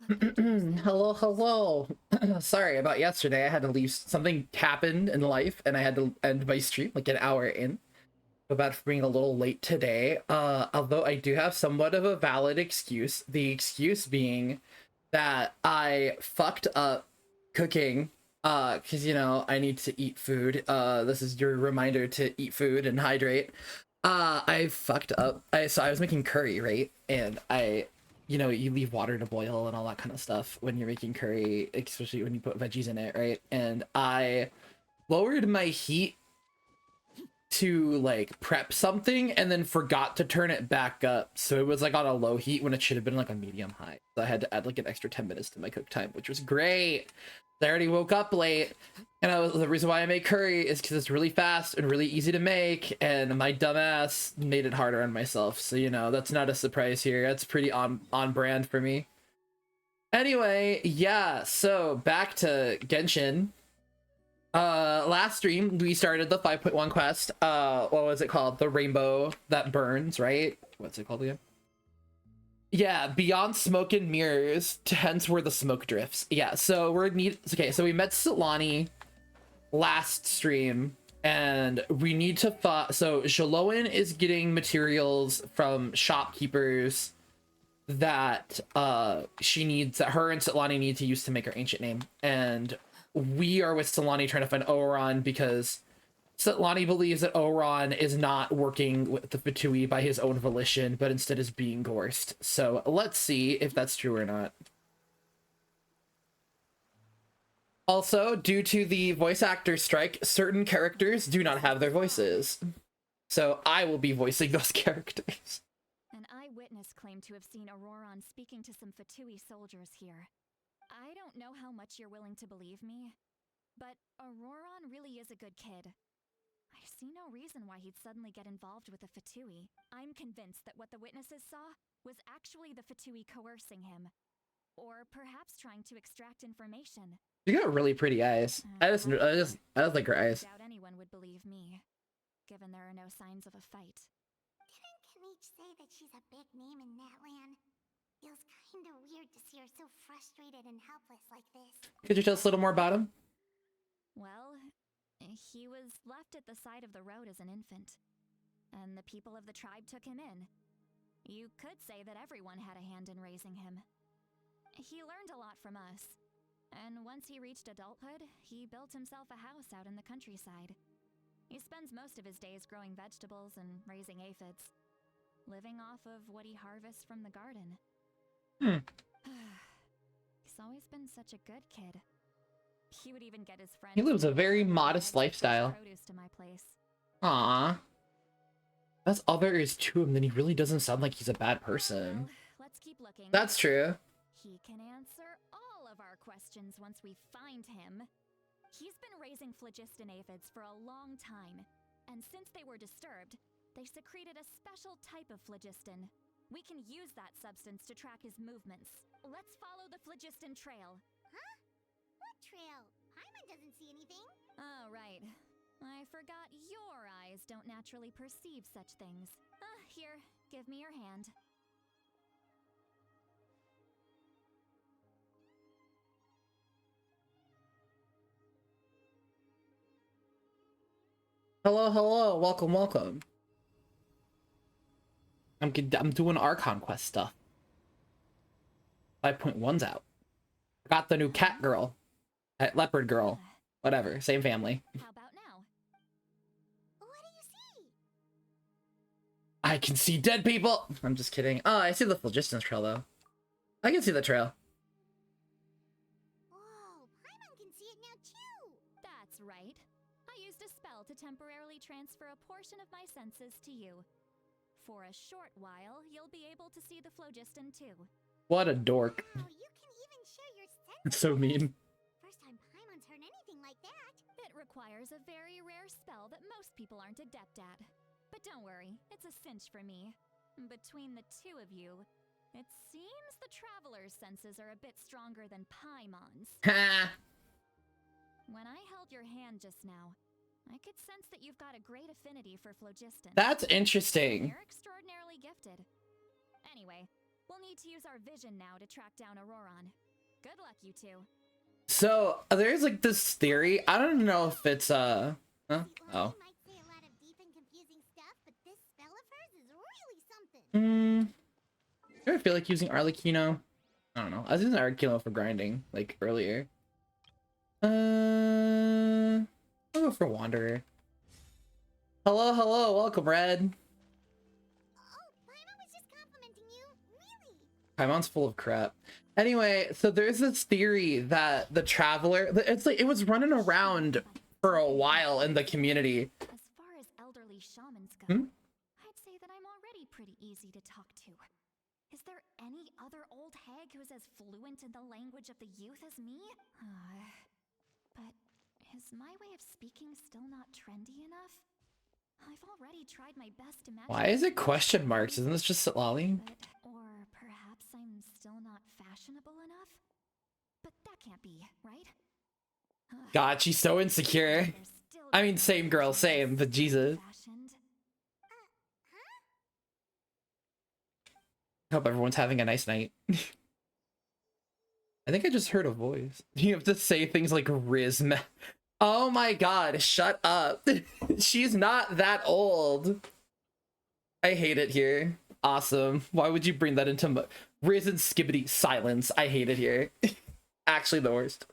Hello, hello. Sorry about yesterday. I had to leave. Something happened in life, and I had to end my stream like an hour in. About being a little late today. Although I do have somewhat of a valid excuse. The excuse being that I fucked up cooking. Because I need to eat food. This is your reminder to eat food and hydrate. I fucked up. So I was making curry, right? And you leave water to boil and all that kind of stuff when you're making curry, especially when you put veggies in it, right? And I lowered my heat to like prep something and then forgot to turn it back up. So it was like on a low heat when it should have been like a medium high. So I had to add like an extra 10 minutes to my cook time, which was great. I already woke up late, and the reason why I make curry is because it's really fast and really easy to make, and my dumbass made it harder on myself. So that's not a surprise here. That's pretty on brand for me. Anyway, yeah. So back to Genshin. Last stream we started the 5.1 quest. What was it called? The rainbow that burns, right? What's it called again? Yeah, beyond smoke and mirrors, hence where the smoke drifts. Yeah, so so we met Xilonen last stream, and we need to so Xilonen is getting materials from shopkeepers that she needs, that her and Xilonen need to use to make her ancient name. And we are with Xilonen trying to find Oron because Xilonen believes that Oron is not working with the Fatui by his own volition, but instead is being coerced. So let's see if that's true or not. Also, due to the voice actor strike, certain characters do not have their voices. So I will be voicing those characters. An eyewitness claimed to have seen Auroron speaking to some Fatui soldiers here. I don't know how much you're willing to believe me, but Auroron really is a good kid. I see no reason why he'd suddenly get involved with the Fatui. I'm convinced that what the witnesses saw was actually the Fatui coercing him. Or perhaps trying to extract information. You got really pretty eyes. I just like her eyes. I doubt anyone would believe me, given there are no signs of a fight. Didn't Kamich say that she's a big name in Natlan? Feels kinda weird to see her so frustrated and helpless like this. Could you tell us a little more about him? Well, he was left at the side of the road as an infant, and the people of the tribe took him in. You could say that everyone had a hand in raising him. He learned a lot from us, and once he reached adulthood, he built himself a house out in the countryside. He spends most of his days growing vegetables and raising aphids, living off of what he harvests from the garden. He's always been such a good kid. He would even get his friends. He lives a very modest lifestyle. To my place. Aww. That's all there is to him. Then he really doesn't sound like he's a bad person. Well, let's keep looking. That's true. He can answer all of our questions once we find him. He's been raising phlogiston aphids for a long time, and since they were disturbed, they secreted a special type of phlogiston. We can use that substance to track his movements. Let's follow the phlogiston trail. Huh? What trail? Paimon doesn't see anything. Oh, right. I forgot your eyes don't naturally perceive such things. Here, give me your hand. Hello, welcome. I'm doing Archon quest stuff. 5.1's out. Got the new cat girl, leopard girl, whatever, same family. How about now? What do you see? I can see dead people. I'm just kidding. Oh, I see the phlogiston trail though. I can see the trail. Whoa, Paimon can see it now too. That's right. I used a spell to temporarily transfer a portion of my senses to you. For a short while, you'll be able to see the phlogiston too. What a dork. Wow, you can even share your senses. It's so mean. First time Paimon's heard anything like that. It requires a very rare spell that most people aren't adept at. But don't worry, it's a cinch for me. Between the two of you, it seems the Traveler's senses are a bit stronger than Paimon's. Ha! When I held your hand just now, I could sense that you've got a great affinity for phlogiston. That's interesting. You're extraordinarily gifted. Anyway, We'll need to use our vision now to track down Auroron. Good luck, you two. So there's like this theory. I don't know if it's huh? Xilonen Oh. might say a lot of deep and confusing stuff, but this spell of hers is really something. Do I feel like using Arlecchino? I don't know. I was using Arlecchino for grinding like earlier. I'll go for Wanderer. Hello, hello, welcome, Red. Oh, Paimon was just complimenting you. Really? Paimon's full of crap. Anyway, so there's this theory that the Traveler, it's like it was running around for a while in the community. As far as elderly shamans go, I'd say that I'm already pretty easy to talk to. Is there any other old hag who's as fluent in the language of the youth as me? But is my way of speaking still not trendy enough? I've already tried my best to match. Why is it question marks? Isn't this just Sitlali? Or perhaps I'm still not fashionable enough? But that can't be, right? God, she's so insecure. I mean, same girl, same, but Jesus. Hope everyone's having a nice night. I think I just heard a voice. You have to say things like Rizma. Oh my god, shut up. She's not that old. I hate it here. Awesome. Why would you bring that into Riz and Skibbity? Silence. I hate it here. Actually the worst.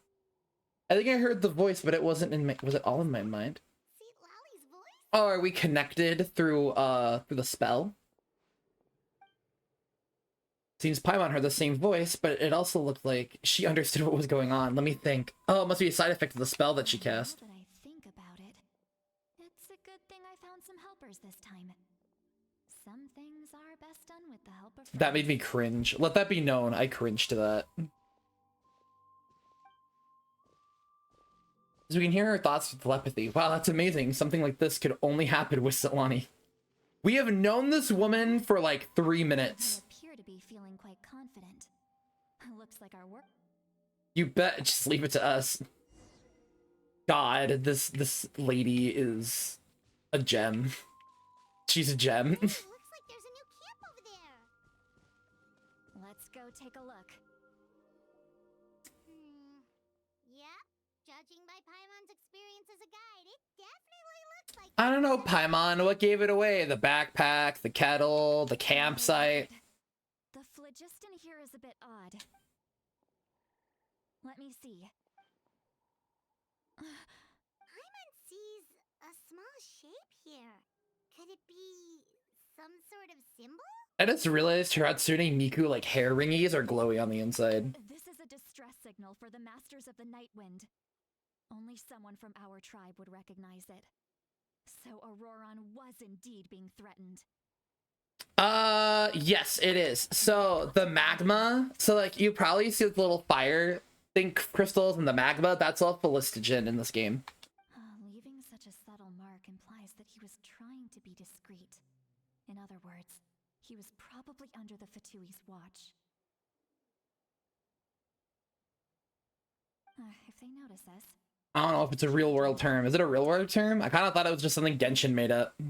I think I heard the voice, but it wasn't in my, was it all in my mind? Lali's voice? Oh, are we connected through the spell? Seems Paimon heard the same voice, but it also looked like she understood what was going on. Let me think. Oh, it must be a side effect of the spell that she cast. Now that I think about it, it's a good thing I found some helpers this time. Some things are best done with the help of friends. That made me cringe. Let that be known. I cringed to that. So we can hear her thoughts with telepathy. Wow, that's amazing. Something like this could only happen with Xilonen. We have known this woman for like 3 minutes. I appear to be feeling quite confident. Looks like our work. You bet. Just leave it to us. God, this lady is a gem. She's a gem. Looks like there's a new camp over there. Let's go take a look. Yeah, judging by Paimon's experience as a guide, it definitely looks like. I don't know, Paimon. What gave it away? The backpack, the kettle, the campsite. The phlogiston here is a bit odd. Let me see. Paimon sees a small shape here. Could it be some sort of symbol? I just realized her Hatsune Miku like hair ringies are glowy on the inside. This is a distress signal for the Masters of the Night Wind. Only someone from our tribe would recognize it. So Auroron was indeed being threatened. Yes, it is. So the magma, so like you probably see the little fire think crystals in the magma, that's all phlogiston in this game. Leaving such a subtle mark implies that he was trying to be discreet. In other words, he was probably under the Fatui's watch. If they notice us... I don't know if it's a real world term. Is it a real world term? I kind of thought it was just something Genshin made up. But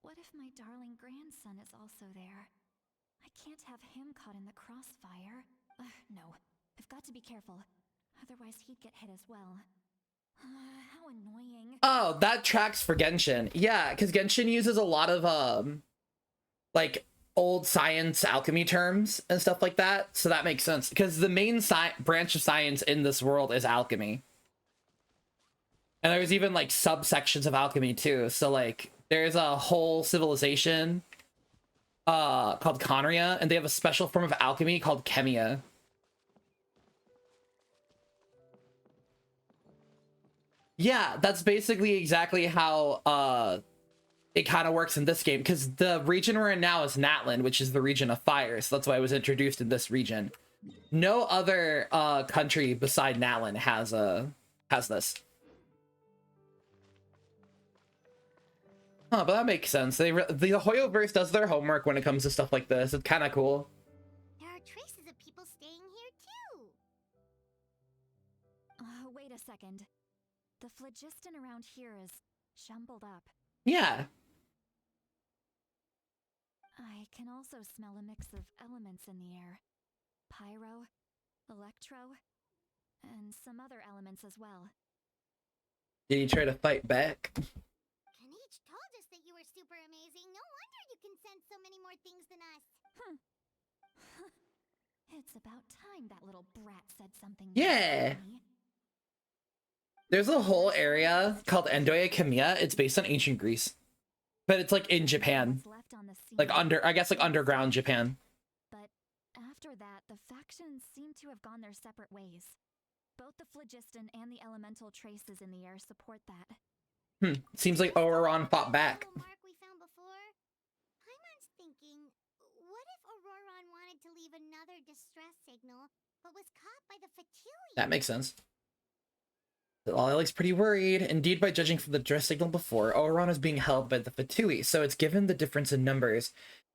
what if my darling grandson is also there? I can't have him caught in the crossfire. No, I've got to be careful. Otherwise he'd get hit as well. How annoying. Oh, that tracks for Genshin. Yeah, because Genshin uses a lot of, like, old science alchemy terms and stuff like that. So that makes sense. Because the main branch of science in this world is alchemy. And there's even, like, subsections of alchemy, too. So, like, there's a whole civilization called Conria, and they have a special form of alchemy called Chemia. Yeah, that's basically exactly how it kind of works in this game, because the region we're in now is Natlan, which is the region of fire, so that's why I was introduced in this region. No other country beside Natlan has this. Huh, but that makes sense. The Hoyoverse does their homework when it comes to stuff like this. It's kind of cool. There are traces of people staying here too. Wait a second. The phlogiston around here is jumbled up. Yeah. I can also smell a mix of elements in the air. Pyro, electro, and some other elements as well. Did he try to fight back? Kanich told us that you were super amazing. No wonder you can sense so many more things than us. It's about time that little brat said something. Yeah. There's a whole area called Endoya Kamiya. It's based on ancient Greece, but it's like in Japan, like I guess like underground Japan. But after that, the factions seem to have gone their separate ways. Both the phlogiston and the elemental traces in the air support that. Seems like Auroron fought back. Mark we found before. Paimon's thinking, what if Auroron wanted to leave another distress signal, but was caught by the Fatui? That makes sense. Lila's pretty worried. Indeed, by judging from the distress signal before, Auroron is being held by the Fatui, so it's given the difference in numbers,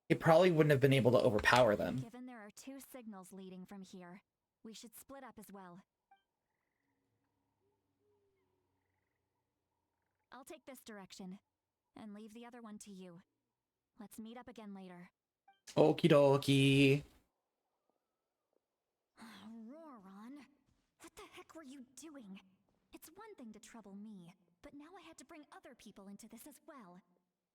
he probably wouldn't have been able to overpower them. Given there are 2 signals leading from here, we should split up as well. I'll take this direction, and leave the other one to you. Let's meet up again later. Okie dokie. Auroron, what the heck were you doing? It's one thing to trouble me, but now I had to bring other people into this as well.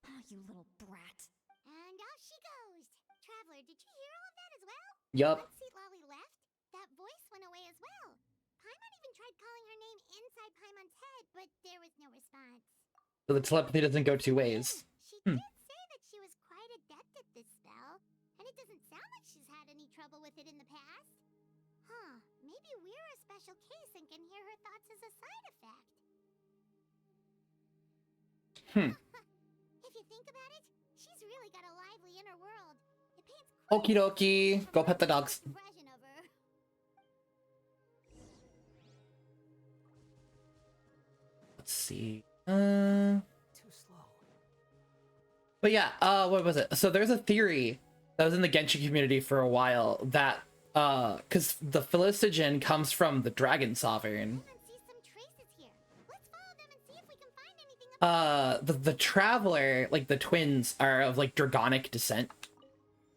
Oh, you little brat. And off she goes. Traveler, did you hear all of that as well? Yup. Once Xilonen left, that voice went away as well. Paimon even tried calling her name inside Paimon's head, but there was no response. So the telepathy doesn't go 2 ways. She did say that she was quite adept at this spell, and it doesn't sound like she's had any trouble with it in the past. Huh, maybe we're a special case and can hear her thoughts as a side effect. If you think about it, she's really got a lively inner world. It paints Okie dokie. Go pet the dogs. impression of her. Let's see. Too slow. But yeah, what was it? So there's a theory that was in the Genshin community for a while that, because the Philistigen comes from the Dragon Sovereign. See some traces here. Let's follow them and see if we can find anything. The Traveler, like the twins, are of like Dragonic descent.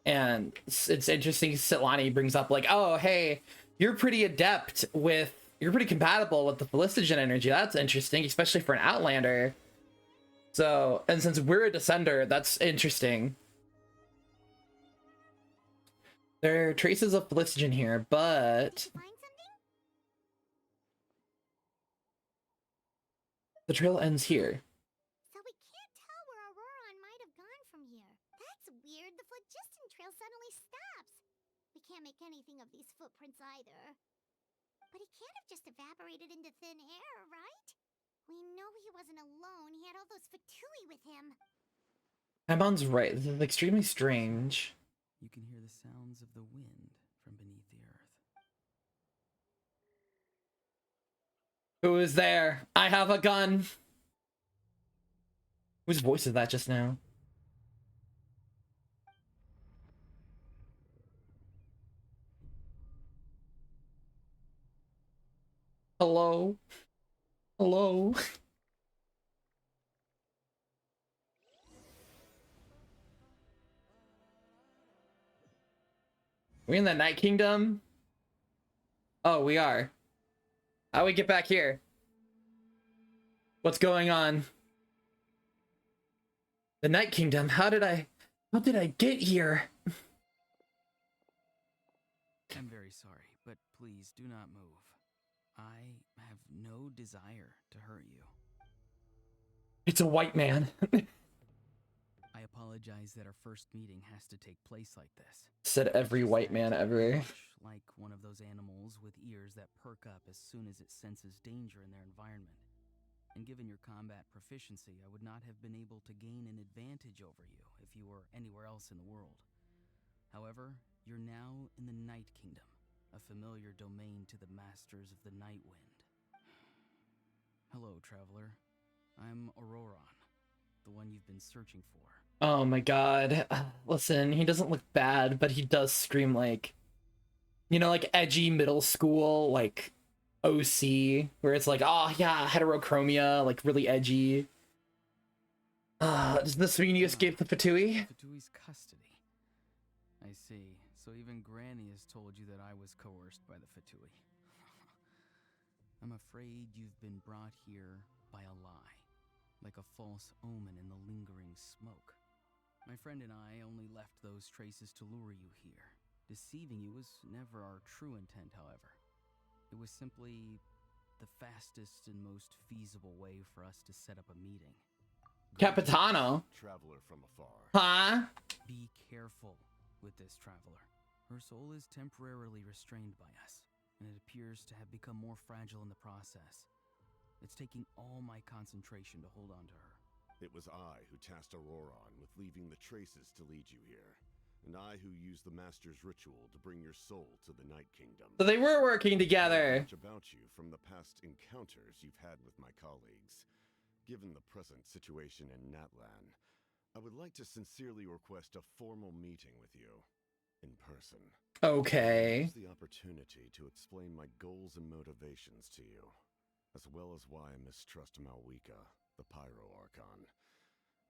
And it's interesting, Xilonen brings up like, oh, hey, you're pretty compatible with the Philistigen energy. That's interesting, especially for an Outlander. So, and since we're a Descender, that's interesting. There are traces of Philistigen here, but Find something? the trail ends here. So we can't tell where Auroron might have gone from here. That's weird. The phlogiston trail suddenly stops. We can't make anything of these footprints either. But he can't have just evaporated into thin air, right? We know he wasn't alone. He had all those Fatui with him. Paimon's right. This is extremely strange. You can hear the sounds of the wind from beneath the earth. Who is there? I have a gun. Whose voice is that just now? Hello? Hello? We in the Night Kingdom? Oh, we are. How we get back here? What's going on? The Night Kingdom? How did I get here? I'm very sorry, but please do not move. I have no desire to hurt you. It's a white man. I apologize that our first meeting has to take place like this. Said every white man ever. Much like one of those animals with ears that perk up as soon as it senses danger in their environment. And given your combat proficiency, I would not have been able to gain an advantage over you if you were anywhere else in the world. However, you're now in the Night Kingdom, a familiar domain to the masters of the Night Wind. Hello, traveler. I'm Auroron, the one you've been searching for. Oh my god. Listen, he doesn't look bad, but he does scream like, you know, like edgy middle school, like OC, where it's like, oh yeah, heterochromia, like really edgy. Does this mean you escaped the Fatui? Fatui's custody. I see. So even Granny has told you that I was coerced by the Fatui. I'm afraid you've been brought here by a lie, like a false omen in the lingering smoke. My friend and I only left those traces to lure you here. Deceiving you was never our true intent, however. It was simply the fastest and most feasible way for us to set up a meeting. Capitano. Traveler from afar. Huh? Be careful with this traveler. Her soul is temporarily restrained by us, and it appears to have become more fragile in the process. It's taking all my concentration to hold on to her. It was I who tasked Auroron with leaving the traces to lead you here, and I who used the Master's ritual to bring your soul to the Night Kingdom. So they were working together. Much about you from the past encounters you've had with my colleagues. Given the present situation in Natlan, I would like to sincerely request a formal meeting with you, in person. Okay. Use the opportunity to explain my goals and motivations to you, as well as why I mistrust Malwika, the Pyro Archon.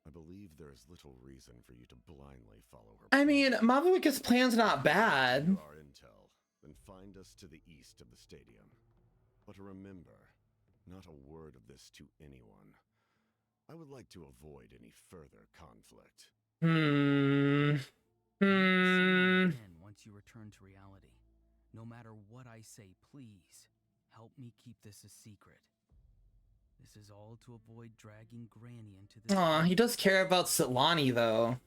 I believe there is little reason for you to blindly follow her. I mean, Mavuika's plan's not bad. Our intel, then find us to the east of the stadium. But remember, not a word of this to anyone. I would like to avoid any further conflict. And once you return to reality, no matter what I say, please help me keep this a secret. This is all to avoid dragging Granny into this. Aw, he does care about Xilonen though.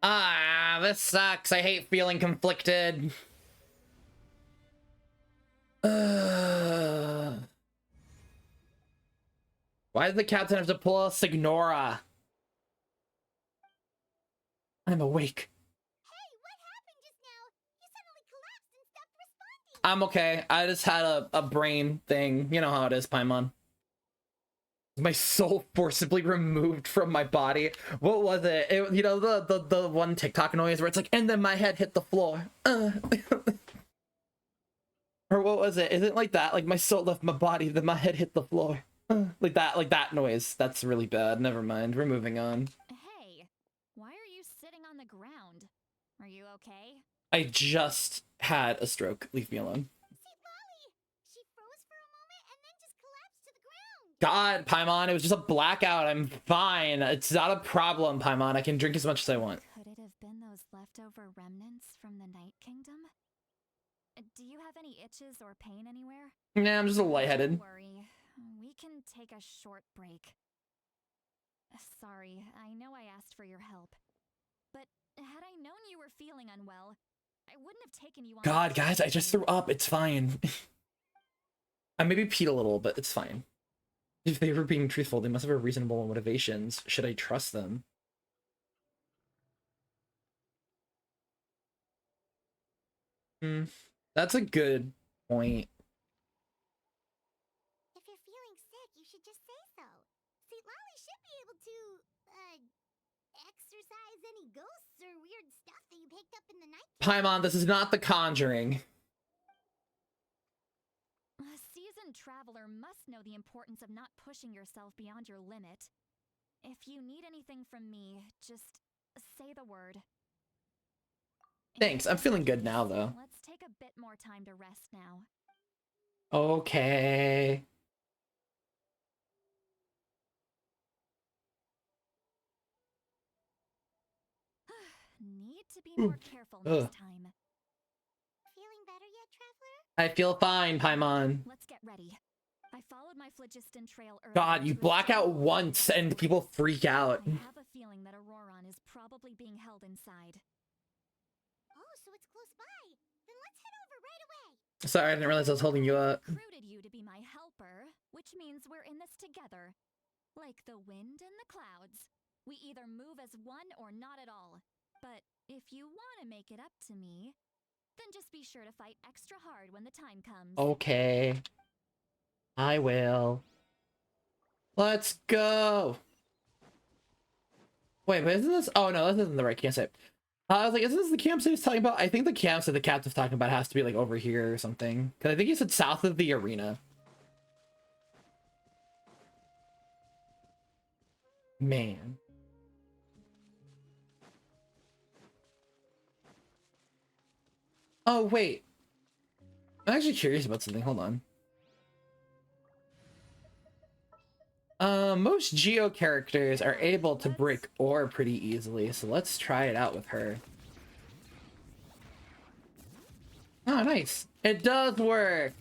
Ah, this sucks. I hate feeling conflicted. Why did the captain have to pull a Signora? I'm awake. Hey, what happened just now? You suddenly collapsed and stopped responding. I'm okay. I just had a brain thing. You know how it is, Paimon. My soul forcibly removed from my body. What was it? You know, the one TikTok noise where it's like, and then my head hit the floor. Or what was it? Is it like that? Like my soul left my body, then my head hit the floor. Like that noise. That's really bad. Never mind. We're moving on. Hey, why are you sitting on the ground? Are you okay? I just had a stroke. Leave me alone. See, Lolly, she froze for a moment and then just collapsed to the ground. God, Paimon, it was just a blackout. I'm fine. It's not a problem, Paimon. I can drink as much as I want. Could it have been those leftover remnants from the Night Kingdom? Do you have any itches or pain anywhere? Yeah, I'm just a little lightheaded. Don't worry. We can take a short break. Sorry, I know I asked for your help. But had I known you were feeling unwell, I wouldn't have taken you on. God, guys, I just threw up. It's fine. I maybe peed a little, but it's fine. If they were being truthful, they must have reasonable motivations. Should I trust them? That's a good point. If you're feeling sick, you should just say so. See, Lolly should be able to, exorcise any ghosts or weird stuff that you picked up in the night. Paimon, this is not The Conjuring. A seasoned traveler must know the importance of not pushing yourself beyond your limit. If you need anything from me, just say the word. Thanks, I'm feeling good now, though. Let's take a bit more time to rest now. Okay. Need to be more careful next time. Feeling better yet, Traveler? I feel fine, Paimon. Let's get ready. I followed my phlogiston trail earlier. God, you to black out establish- once and people freak out. I have a feeling that Auroron is probably being held inside. Oh, so it's close by. Then let's head over right away. Sorry, I didn't realize I was holding you up. Recruited you to be my helper, which means we're in this together. Like the wind and the clouds. We either move as one or not at all. But if you want to make it up to me, then just be sure to fight extra hard when the time comes. Okay. I will. Let's go. Wait, but isn't this? Oh no, this isn't the right campsite. I was like, isn't this the campsite he's talking about? I think the campsite the captain's talking about has to be like over here or something. Because I think he said south of the arena. Man. Oh, wait. I'm actually curious about something. Hold on. Most Geo characters are able to break ore pretty easily, so let's try it out with her. Oh, nice. It does work.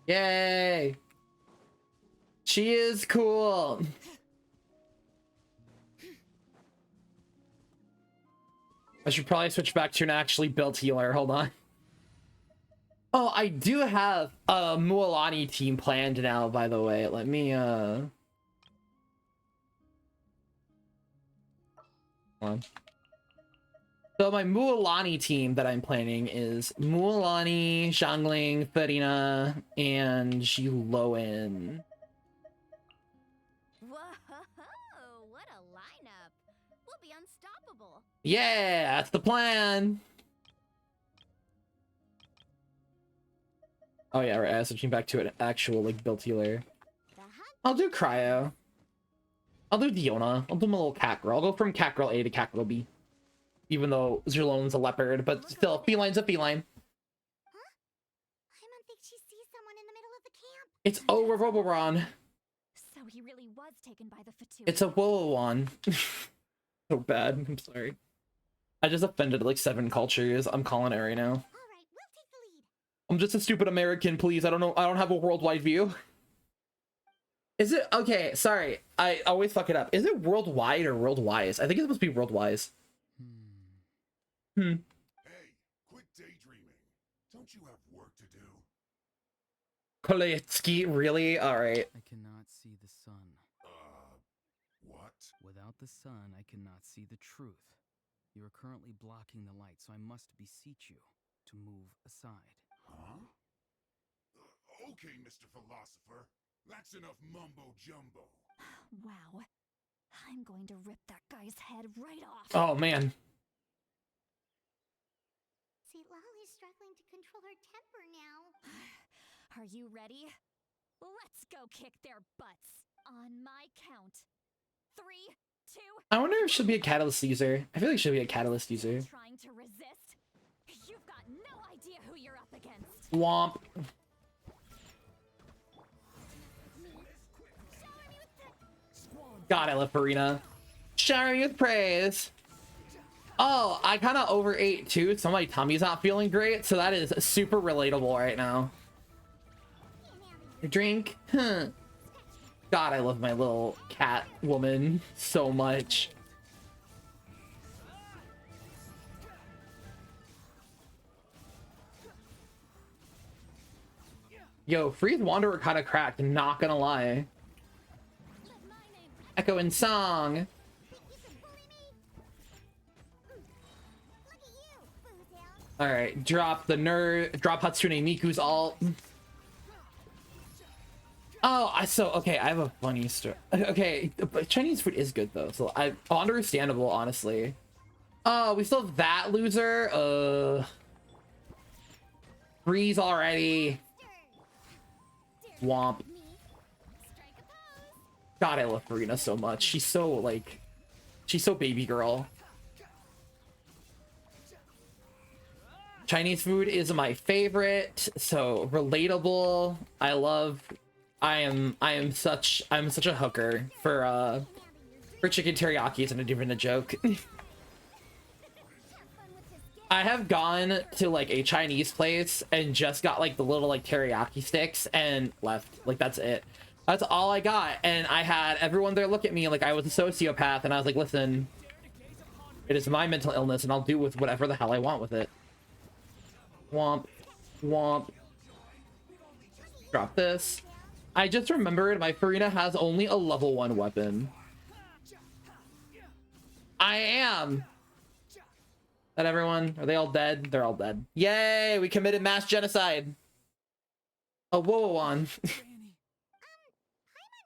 Yay. She is cool. I should probably switch back to an actually built healer. Hold on. Oh, I do have a Mualani team planned now, by the way. Let me, hold on. So my Mualani team that I'm planning is Mualani, Xiangling, Farina, and Xilonen. Whoa, what a lineup. We'll be unstoppable. Yeah, that's the plan. Oh yeah, right. Switching back to an actual like built healer. I'll do Cryo. I'll do Diona. I'll do my little cat girl. I'll go from cat girl A to cat girl B. Even though Xilonen's a leopard, but still, feline's a feline. Huh? I don't think she sees someone in the middle of the camp. It's Oroboron. So he really was taken by the Fatu. It's a Wowan. So bad. I'm sorry. I just offended like 7 cultures. I'm calling it right now. All right, we'll take the lead. I'm just a stupid American, please. I don't know. I don't have a worldwide view. Is it okay? Sorry, I always fuck it up. Is it worldwide or worldwise? I think it's supposed to be worldwise. Hey, quit daydreaming. Don't you have work to do? Koletsky, really? All right. I cannot see the sun. What? Without the sun, I cannot see the truth. You are currently blocking the light, so I must beseech you to move aside. Huh? Okay, Mr. Philosopher. That's enough mumbo-jumbo. Wow. I'm going to rip that guy's head right off. Oh man. Xilonen is struggling to control her temper now. Are you ready? Let's go kick their butts. On my count. 3, 2. I wonder if she'll be a catalyst user. I feel like she'll be a catalyst user. Trying to resist? You've got no idea who you're up against. Womp. God, I love Farina. Shower me with praise. Oh, I kind of overate too, so my tummy's not feeling great, so that is super relatable right now. Drink. Huh. God, I love my little cat woman so much. Yo, Freeze Wanderer kind of cracked, not gonna lie. Echo and Song. Alright, drop the nerd, drop Hatsune Miku's ult. Oh, okay, I have a funny story. Okay, but Chinese food is good though, so understandable, honestly. Oh, we still have that loser? Freeze already. Womp. God, I love Farina so much. She's so baby girl. Chinese food is my favorite, so relatable. I am such a hooker for chicken teriyaki. Isn't it even a joke? I have gone to like a Chinese place and just got like the little like teriyaki sticks and left. Like that's it. That's all I got. And I had everyone there look at me like I was a sociopath, and I was like, listen, it is my mental illness and I'll do with whatever the hell I want with it. Womp. Womp. Drop this. I just remembered my Farina has only a level 1 weapon. I am. That everyone? Are they all dead? They're all dead. Yay! We committed mass genocide. A Wowan. Paimon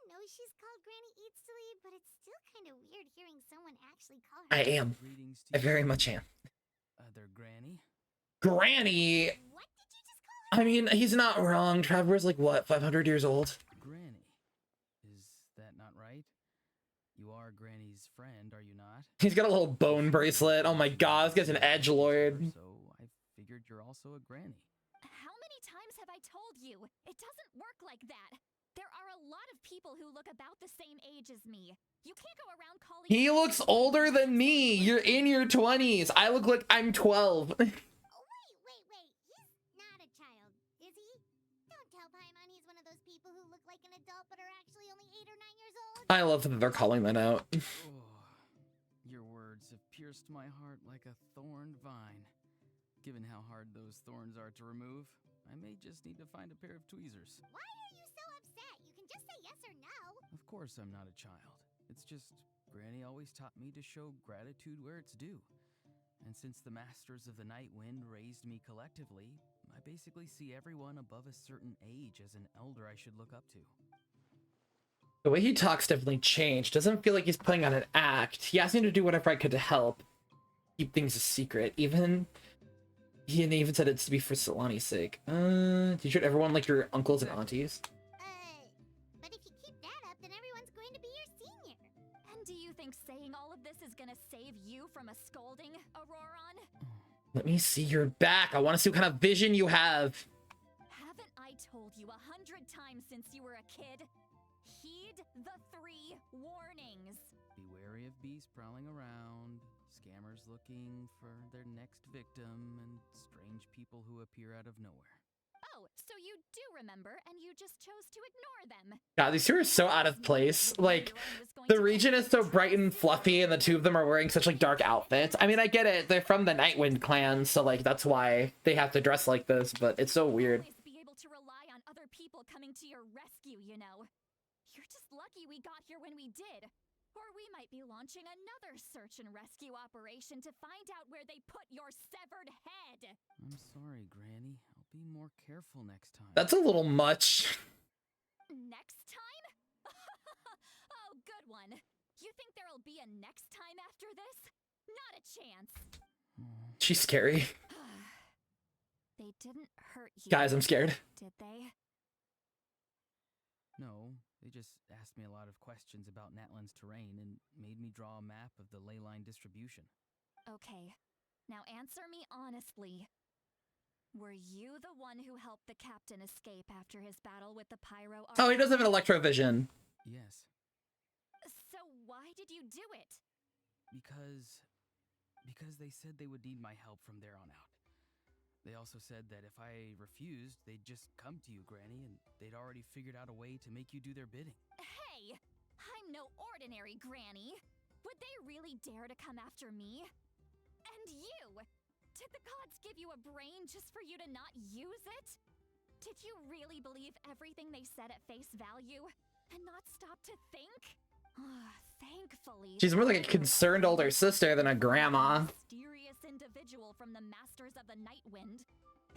knows she's called Granny Eats to Lead, but it's still kind of weird hearing someone actually call her. I am. Greetings to I very much am. Other Granny? Granny! What did you just call her? I mean, he's not wrong. Traveler's like, what, 500 years old? Granny. Is that not right? You are are Granny's friend, are you not? He's got a little bone bracelet. Oh my god, this guy's an edgelord. So I figured you're also a granny. How many times have I told you? It doesn't work like that. There are a lot of people who look about the same age as me. You can't go around calling... He looks older than me. You're in your 20s. I look like I'm 12. Oh, wait. He's not a child, is he? Don't tell Paimon he's one of those people who look like an adult but are actually only 8 or 9 years old. I love that they're calling that out. Your words have pierced my heart like a thorned vine. Given how hard those thorns are to remove, I may just need to find a pair of tweezers. Why are you so upset? You can just say yes or no. Of course I'm not a child. It's just Granny always taught me to show gratitude where it's due. And since the Masters of the Night Wind raised me collectively, I basically see everyone above a certain age as an elder I should look up to. The way he talks definitely changed. Doesn't feel like he's playing on an act. He asked me to do whatever I could to help keep things a secret. He even said it's to be for Xilone's sake. Do you treat everyone like your uncles and aunties? But if you keep that up, then everyone's going to be your senior. And do you think saying all of this is gonna save you from a scolding, Auroron? Let me see your back. I want to see what kind of vision you have. Haven't I told you 100 times since you were a kid? Heed the 3 warnings. Be wary of beasts prowling around, scammers looking for their next victim, and strange people who appear out of nowhere. Oh, so you do remember, and you just chose to ignore them. God, these two are so out of place. Like, the region is so bright and fluffy, and the two of them are wearing such, like, dark outfits. I mean, I get it. They're from the Nightwind clan, so, like, that's why they have to dress like this, but it's so weird. Always be able to rely on other people coming to your rescue, you know. You're just lucky we got here when we did. Or we might be launching another search and rescue operation to find out where they put your severed head. I'm sorry, Granny. I'll be more careful next time. That's a little much. Next time? Oh, good one. You think there'll be a next time after this? Not a chance. She's scary. They didn't hurt you. Guys, I'm scared. Did they? No, they just asked me a lot of questions about Natlan's terrain and made me draw a map of the ley line distribution. Okay, now answer me honestly. Were you the one who helped the captain escape after his battle with the Pyro Archons? Oh, he does have an electrovision. Yes. So why did you do it? Because they said they would need my help from there on out. They also said that if I refused, they'd just come to you, Granny, and they'd already figured out a way to make you do their bidding. Hey, I'm no ordinary Granny. Would they really dare to come after me? And you! Did the gods give you a brain just for you to not use it? Did you really believe everything they said at face value and not stop to think? Thankfully, She's more like a concerned older sister than a grandma. Mysterious individual from the Masters of the Night Wind,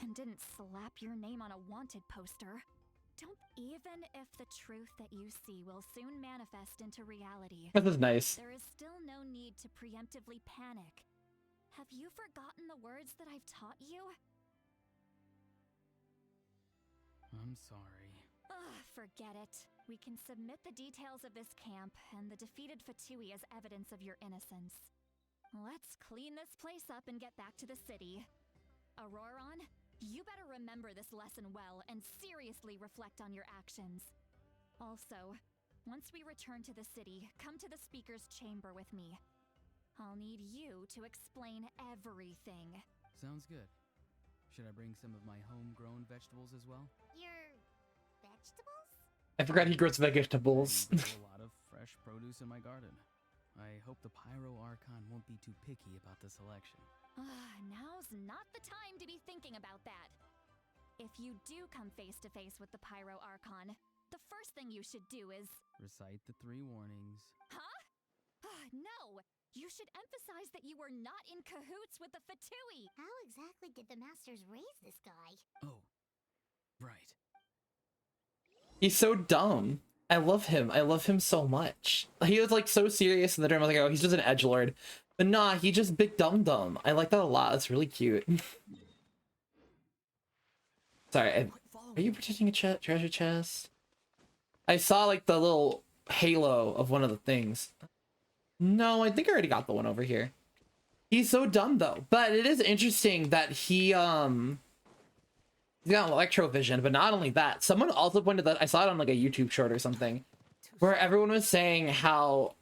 and didn't slap your name on a wanted poster. Don't even if the truth that you see will soon manifest into reality. This is nice. There is still no need to preemptively panic. Have you forgotten the words that I've taught you? I'm sorry. Ugh, forget it. We can submit the details of this camp and the defeated Fatui as evidence of your innocence. Let's clean this place up and get back to the city. Auroron, you better remember this lesson well and seriously reflect on your actions. Also, once we return to the city, come to the speaker's chamber with me. I'll need you to explain everything. Sounds good. Should I bring some of my homegrown vegetables as well? Your vegetables? I forgot he grows vegetables. I grow a lot of fresh produce in my garden. I hope the Pyro Archon won't be too picky about the selection. Now's not the time to be thinking about that. If you do come face to face with the Pyro Archon, the first thing you should do is... Recite the 3 warnings. Huh? No! You should emphasize that you were not in cahoots with the Fatui! How exactly did the Masters raise this guy? Oh, right. He's so dumb. I love him. I love him so much. He was like so serious in the dream. I was like, oh, he's just an edgelord. But nah, he just big dum-dum. I like that a lot. It's really cute. Sorry, are you protecting a treasure chest? I saw like the little halo of one of the things. No, I think I already got the one over here. He's so dumb though. But it is interesting that he's got electrovision, but not only that, someone also pointed that I saw it on like a YouTube short or something, where everyone was saying how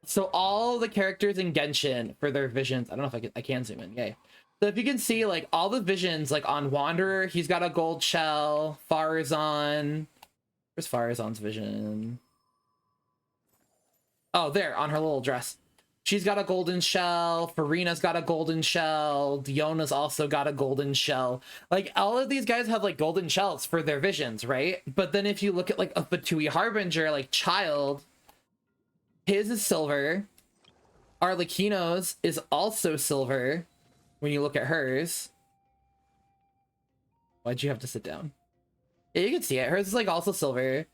so all the characters in Genshin for their visions, I don't know if I can zoom in, yay. So if you can see like all the visions, like on Wanderer, he's got a gold shell, Farazan, where's Farazan's vision? Oh, there, on her little dress. She's got a golden shell. Farina's got a golden shell. Diona's also got a golden shell. Like, all of these guys have, like, golden shells for their visions, right? But then if you look at, like, a Fatui Harbinger, like, Child, his is silver. Arlecchino's is also silver when you look at hers. Why'd you have to sit down? Yeah, you can see it. Hers is, like, also silver.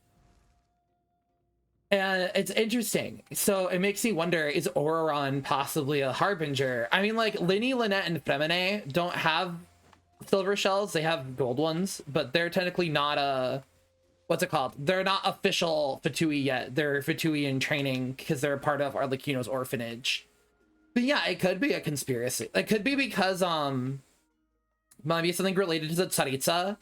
And it's interesting. So it makes me wonder, is Auroron possibly a Harbinger? I mean, like, Linny, Lynette, and Femine don't have silver shells. They have gold ones, but they're technically not a... What's it called? They're not official Fatui yet. They're Fatui in training because they're a part of Arlecchino's orphanage. But yeah, it could be a conspiracy. It could be because, maybe something related to the Tsaritsa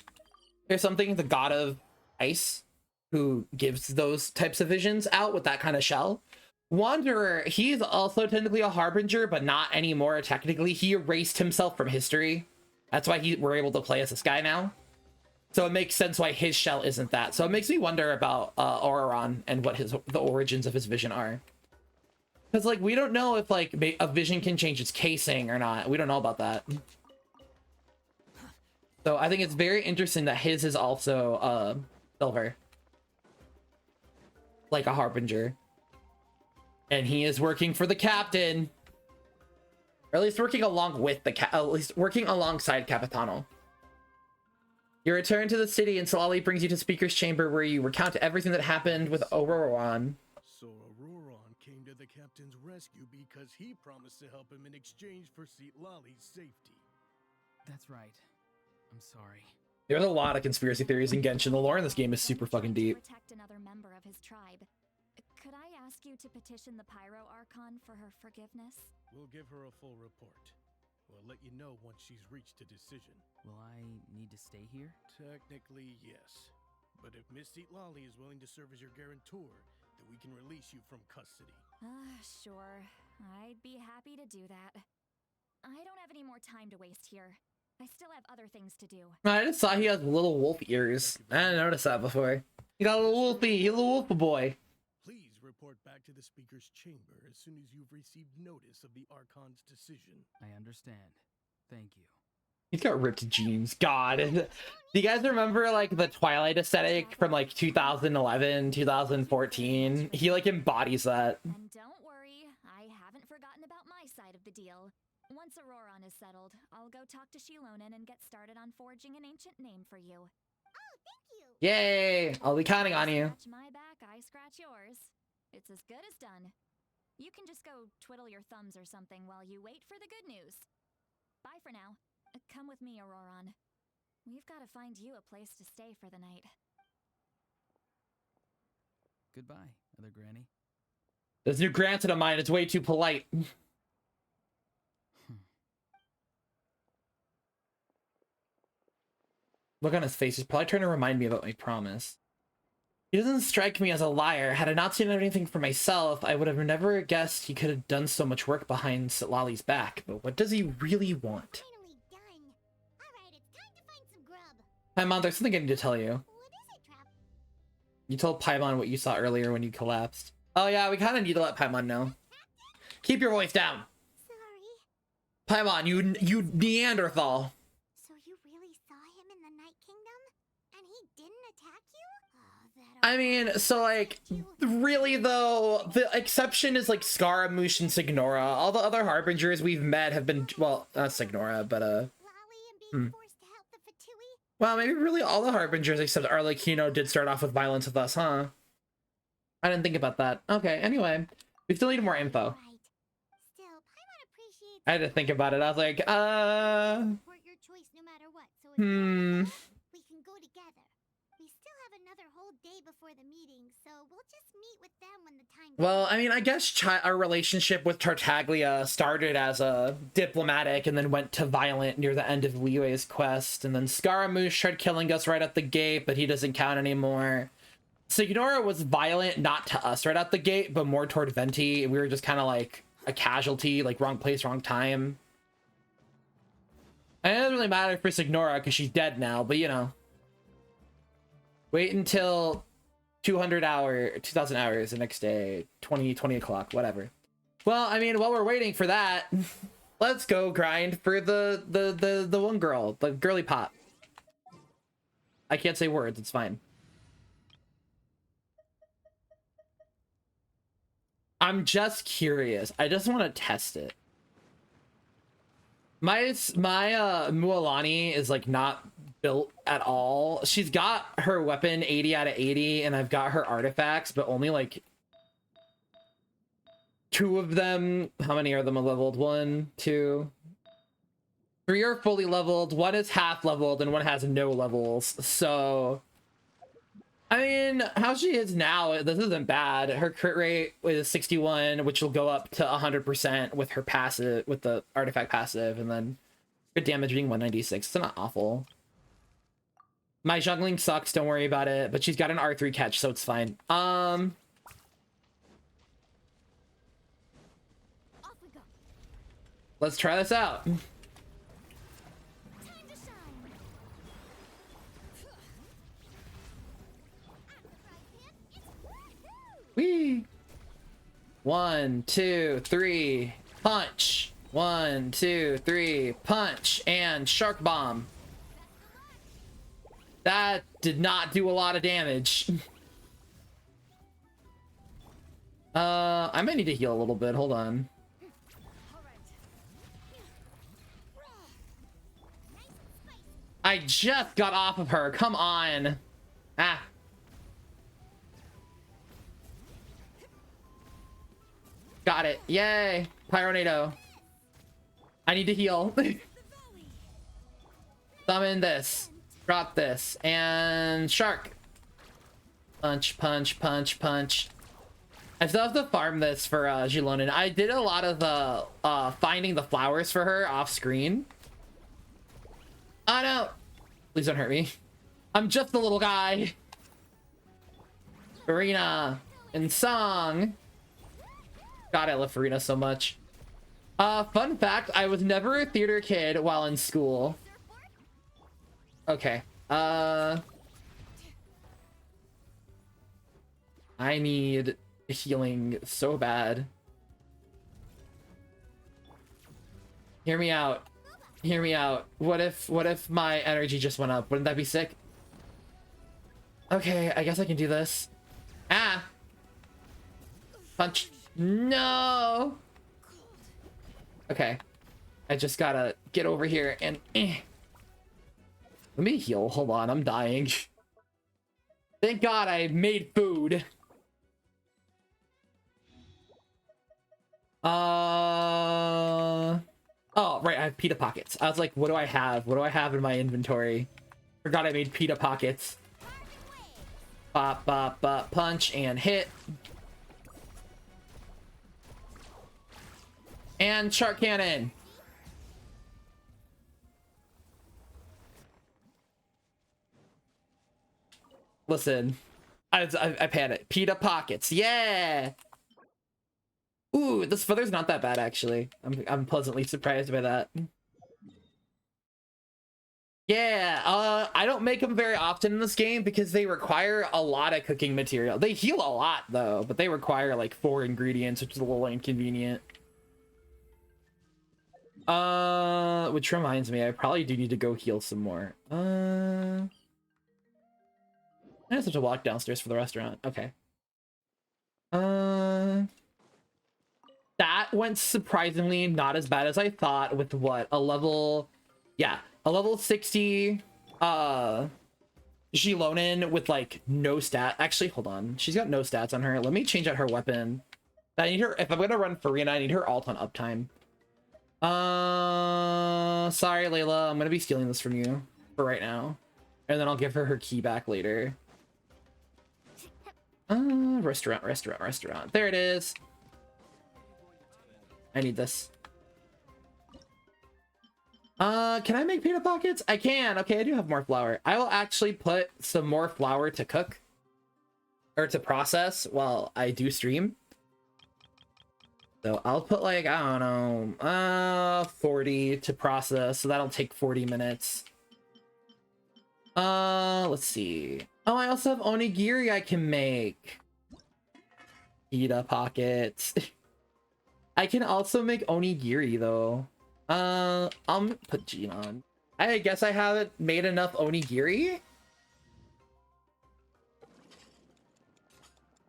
or something, the god of ice, who gives those types of visions out with that kind of shell. Wanderer, he's also technically a Harbinger, but not anymore technically. He erased himself from history. That's why we're able to play as this guy now. So it makes sense why his shell isn't that. So it makes me wonder about Auroron and what the origins of his vision are. Because, like, we don't know if, like, a vision can change its casing or not. We don't know about that. So I think it's very interesting that his is also silver. Like a Harbinger. And he is working for the captain. Or at least working along with at least working alongside Capitano. You return to the city and Solali brings you to Speaker's Chamber where you recount everything that happened with Auroron. So Auroron came to the captain's rescue because he promised to help him in exchange for Xilolen's safety. That's right. I'm sorry. There's a lot of conspiracy theories in Genshin. The lore in this game is super fucking deep. Protect another member of his tribe. Could I ask you to petition the Pyro Archon for her forgiveness? We'll give her a full report. We'll let you know once she's reached a decision. Will I need to stay here? Technically, yes. But if Miss Xilolen is willing to serve as your guarantor, then we can release you from custody. Sure. I'd be happy to do that. I don't have any more time to waste here. I still have other things to do. I just saw he has little wolf ears. I didn't notice that before. He got a little wolfy. He's a little wolf boy. Please report back to the Speaker's Chamber as soon as you've received notice of the Archon's decision. I understand. Thank you. He's got ripped jeans. God. Do you guys remember, like, the Twilight aesthetic from, like, 2011, 2014? He, like, embodies that. And don't worry, I haven't forgotten about my side of the deal. Once Auroron is settled, I'll go talk to Xilonen and get started on forging an ancient name for you. Oh, thank you! Yay! I'll be counting on you. Scratch my back, I scratch yours. It's as good as done. You can just go twiddle your thumbs or something while you wait for the good news. Bye for now. Come with me, Auroron. We've got to find you a place to stay for the night. Goodbye, other granny. This new granted of mine is way too polite. Look on his face. He's probably trying to remind me about my promise. He doesn't strike me as a liar. Had I not seen anything for myself, I would have never guessed he could have done so much work behind Sitlali's back. But what does he really want? Finally done. Alright, it's time to find some grub. Hi, Mom. There's something I need to tell you. What is it, Trap? You told Paimon what you saw earlier when you collapsed. Oh yeah, we kind of need to let Paimon know. Keep your voice down. Sorry. Paimon, you Neanderthal. So you really saw him in the Night Kingdom? And he didn't attack you? Oh, that I mean, so, like, really, though, the exception is, like, Scaramouche and Signora. All the other Harbingers we've met have been, well, not Signora, but, Lolly and being forced to help the Fatui? well, maybe really all the Harbingers except Arlecchino did start off with violence with us, huh? I didn't think about that. Okay, anyway, we still need more info. Right. Still, Paimon appreciates I had to think about it. I was like, support your choice no matter what. So if you're hmm. up, we can go together. We still have another whole day before the meeting, so we'll just meet with them when the time Well, comes. I mean, I guess our relationship with Tartaglia started as a diplomatic and then went to violent near the end of Liyue's quest, and then Scaramouche tried killing us right at the gate, but he doesn't count anymore. Signora was violent, not to us right out the gate, but more toward Venti. We were just kind of like a casualty, like wrong place, wrong time. And it doesn't really matter for Signora because she's dead now, but you know. Wait until 200 hours the next day, 20 o'clock, whatever. Well, I mean, while we're waiting for that, let's go grind for the one girl, the girly pop. I can't say words, it's fine. I'm just curious. I just want to test it. My Mualani is like not built at all. She's got her weapon 80 out of 80, and I've got her artifacts, but only like 2 of them. How many are them leveled? 1, 2, 3 are fully leveled. 1 is half leveled, and 1 has no levels. So, I mean, how she is now, this isn't bad. Her crit rate is 61, which will go up to 100% with her passive, with the artifact passive, and then good damage being 196. It's not awful. My juggling sucks, don't worry about it, but she's got an R3 catch, so it's fine. Off we go. Let's try this out. Time to shine. Whee! 1, 2, 3, punch. 1, 2, 3, punch, and shark bomb. That did not do a lot of damage. I might need to heal a little bit. Hold on. I just got off of her. Come on. Ah. Got it. Yay. Pyronado. I need to heal. Summon this. Drop this. And shark. Punch, punch, punch, punch. I still have to farm this for Xilonen. I did a lot of the finding the flowers for her off screen. Oh no. Please don't hurt me. I'm just a little guy. Farina and Song. God, I love Farina so much. Fun fact, I was never a theater kid while in school. Okay. I need healing so bad. Hear me out. Hear me out. What if my energy just went up? Wouldn't that be sick? Okay, I guess I can do this. Ah! Punch. No! Okay. I just gotta get over here and... Let me heal. Hold on, I'm dying. Thank God I made food. Oh, right, I have pita pockets. I was like, what do I have? What do I have in my inventory? Forgot I made pita pockets. Bop, bop, bop, punch, and hit. And shark cannon. Listen, I panicked. Pita pockets, yeah. Ooh, this feather's not that bad actually. I'm pleasantly surprised by that. Yeah, I don't make them very often in this game because they require a lot of cooking material. They heal a lot though, but they require like 4 ingredients, which is a little inconvenient. Which reminds me, I probably do need to go heal some more. I just have to walk downstairs for the restaurant. Okay. That went surprisingly not as bad as I thought with what? A level 60 Xilonen with like no stat. Actually, hold on. She's got no stats on her. Let me change out her weapon. I need her, if I'm gonna run Farina, I need her alt on uptime. Sorry, Layla. I'm gonna be stealing this from you for right now. And then I'll give her her key back later. Restaurant. There it is. I need this. Can I make pita pockets? I can. Okay, I do have more flour. I will actually put some more flour to cook or to process while I do stream. So I'll put like, I don't know, 40 to process. So that'll take 40 minutes. Let's see. Oh, I also have onigiri I can make. Pita pockets. I can also make onigiri though. I'll put Jean on. I guess I haven't made enough onigiri.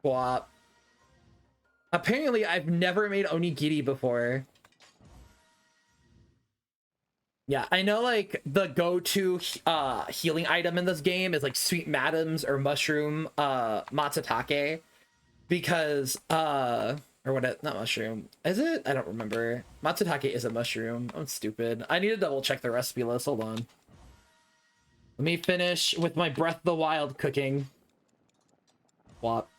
Swap. Apparently, I've never made onigiri before. Yeah, I know like the go-to healing item in this game is like sweet madams or mushroom matsutake, because or what, not mushroom, is it? I don't remember. Matsutake is a mushroom. I'm stupid. I need to double check the recipe list. Hold on. Let me finish with my Breath of the Wild cooking. Swap.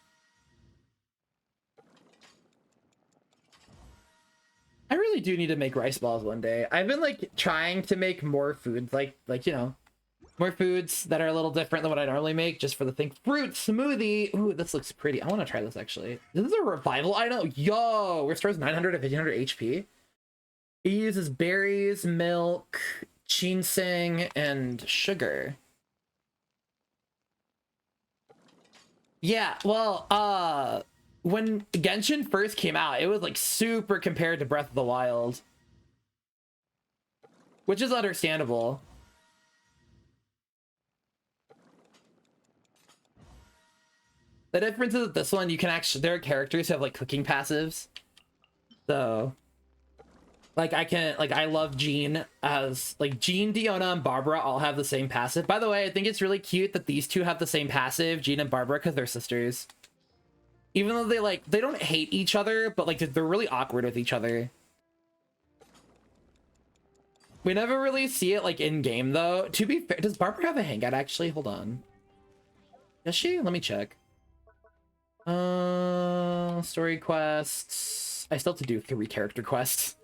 I really do need to make rice balls one day. I've been like trying to make more foods, like you know, more foods that are a little different than what I normally make, just for the thing. Fruit smoothie. Ooh, this looks pretty. I want to try this actually. This is a revival item. Yo, restores 900 to 1500 HP. It uses berries, milk, ginseng, and sugar. Yeah, well, when Genshin first came out, it was like super compared to Breath of the Wild, which is understandable. The difference is that this one, you can actually, there are characters who have like cooking passives. So like I love Jean, as like Jean, Diona, and Barbara all have the same passive. By the way, I think it's really cute that these two have the same passive, Jean and Barbara, because they're sisters. Even though they don't hate each other, but like they're really awkward with each other. We never really see it like in game though. To be fair, does Barbara have a hangout actually? Hold on. Does she? Let me check. Story quests. I still have to do 3 character quests.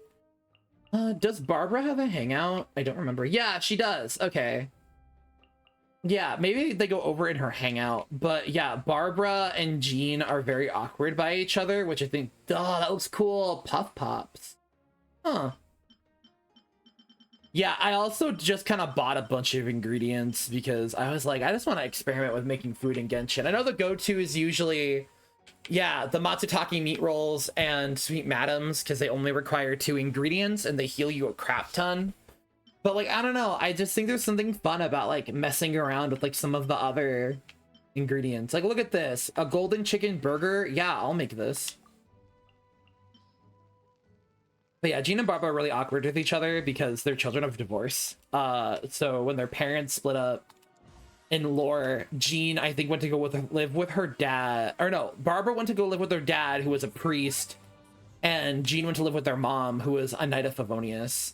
Does Barbara have a hangout? I don't remember. Yeah, she does. Okay. Yeah, maybe they go over in her hangout, but yeah, Barbara and Jean are very awkward by each other, which I think, oh, that looks cool. Puff Pops. Huh. Yeah, I also just kind of bought a bunch of ingredients because I was like, I just want to experiment with making food in Genshin. I know the go-to is usually, yeah, the matsutake meat rolls and sweet madams, because they only require 2 ingredients and they heal you a crap ton. But like, I don't know, I just think there's something fun about like messing around with like some of the other ingredients. Like, look at this, a golden chicken burger. Yeah, I'll make this. But yeah, Jean and Barbara are really awkward with each other because they're children of divorce. So when their parents split up in lore, Jean, I think, went to go live with her dad. Or no, Barbara went to go live with her dad, who was a priest. And Jean went to live with their mom, who was a Knight of Favonius.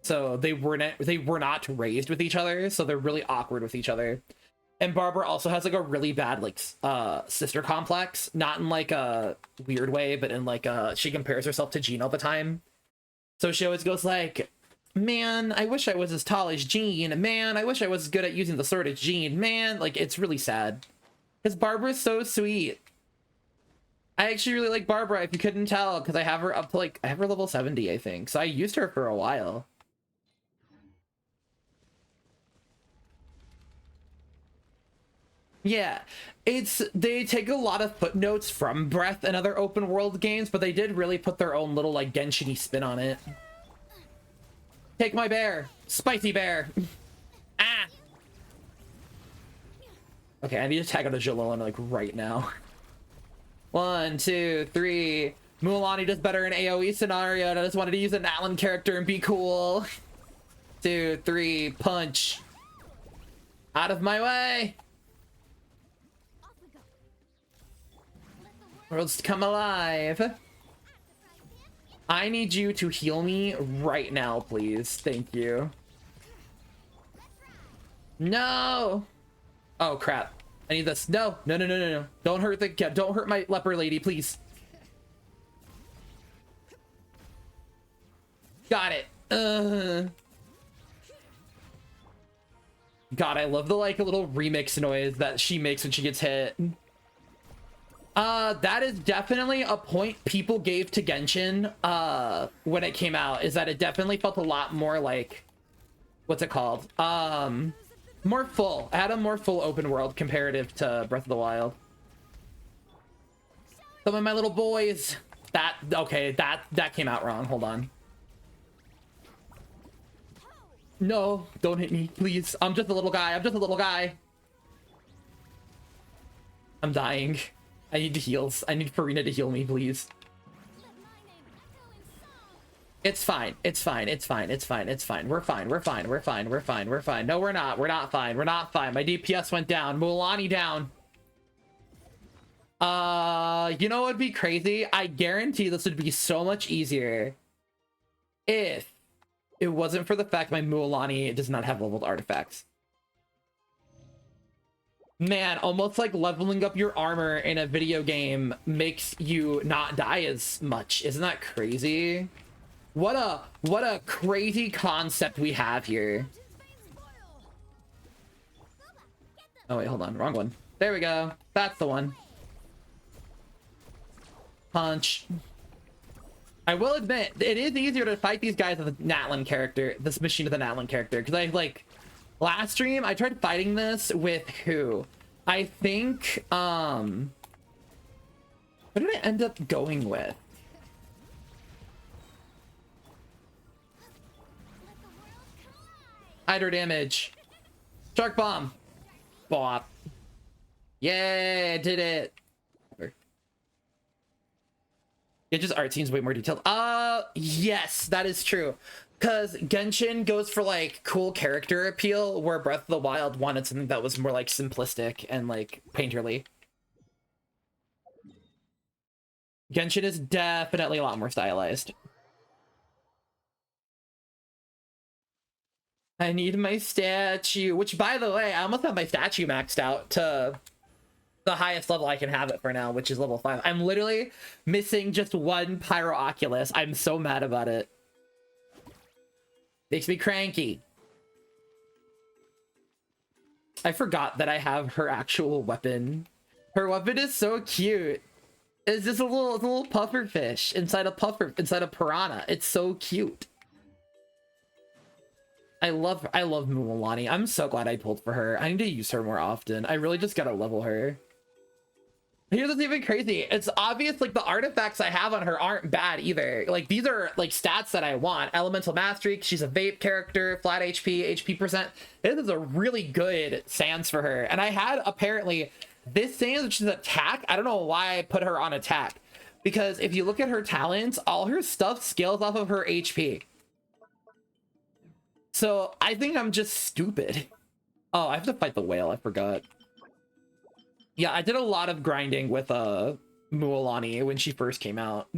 So they were not raised with each other, so they're really awkward with each other. And Barbara also has like a really bad like sister complex, not in like a weird way, but in like she compares herself to Jean all the time. So she always goes like, man, I wish I was as tall as Jean. Man, I wish I was good at using the sword as Jean. Man, like, it's really sad because Barbara's so sweet. I actually really like Barbara, if you couldn't tell, because I have her up to like, I have her level 70, I think. So I used her for a while. Yeah, they take a lot of footnotes from Breath and other open world games, but they did really put their own little like Genshin-y spin on it. Take my bear, spicy bear. Ah. Okay, I need to tag out a Xilonen like right now. 1, 2, 3. Mulan does better in AoE scenario, and I just wanted to use an Alan character and be cool. 2, 3, punch. Out of my way. Worlds come alive. I need you to heal me right now, please. Thank you. No. Oh, crap. I need this. No, no, no, no, no, no. Don't hurt the cat. Don't hurt my leper lady, please. Got it. God, I love the like a little remix noise that she makes when she gets hit. That is definitely a point people gave to Genshin when it came out, is that it definitely felt a lot more like, what's it called? More full. It had a more full open world comparative to Breath of the Wild. Some of my little boys. Okay, that came out wrong. Hold on. No, don't hit me, please. I'm just a little guy. I'm just a little guy. I'm dying. I need heals. I need Farina to heal me, please. It's fine. It's fine. It's fine. It's fine. It's fine. We're fine. We're fine. We're fine. We're fine. We're fine. No, we're not. We're not fine. We're not fine. My DPS went down. Mualani down. You know what would be crazy? I guarantee this would be so much easier if it wasn't for the fact my Mualani does not have leveled artifacts. Man, almost like leveling up your armor in a video game makes you not die as much. Isn't that crazy? What a crazy concept we have here. Oh wait, hold on, wrong one. There we go. That's the one. Punch. I will admit, it is easier to fight these guys with a Natlan character, this machine with a Natlan character, because I like last stream I tried fighting this with who? I think what did I end up going with? Hydro damage. Shark bomb. Bop. Yay, I did it. Genshin's art seems way more detailed. Yes, that is true. Because Genshin goes for like cool character appeal, where Breath of the Wild wanted something that was more like simplistic and like painterly. Genshin is definitely a lot more stylized. I need my statue, which by the way, I almost have my statue maxed out to the highest level I can have it for now, which is level 5. I'm literally missing just one Pyro Oculus. I'm so mad about it. Makes me cranky. I forgot that I have her actual weapon. Her weapon is so cute. It's just a little puffer fish inside a piranha. It's so cute. I love Mualani. I'm so glad I pulled for her. I need to use her more often. I really just gotta level her. Here's what's even crazy. It's obvious like the artifacts I have on her aren't bad either. Like these are like stats that I want. Elemental Mastery, she's a vape character, flat HP percent. This is a really good sans for her. And I had apparently this sans, which is attack. I don't know why I put her on attack. Because if you look at her talents, all her stuff scales off of her HP. So I think I'm just stupid. Oh, I have to fight the whale. I forgot. Yeah, I did a lot of grinding with Mualani when she first came out.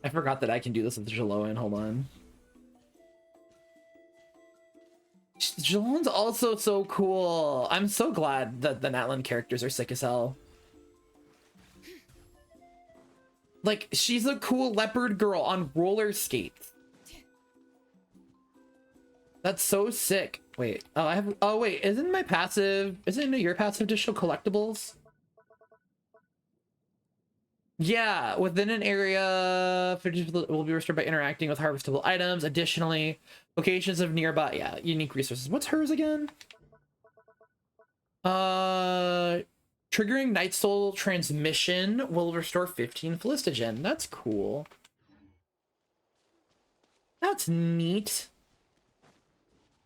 I forgot that I can do this with Xilonen. Hold on. Xilonen's also so cool. I'm so glad that the Natlan characters are sick as hell. Like, she's a cool leopard girl on roller skates. That's so sick. Wait, oh wait, isn't your passive to show collectibles? Yeah, within an area will be restored by interacting with harvestable items. Additionally, locations of nearby, yeah, unique resources. What's hers again? Triggering Night Soul transmission will restore 15 Fellistogen. That's cool. That's neat.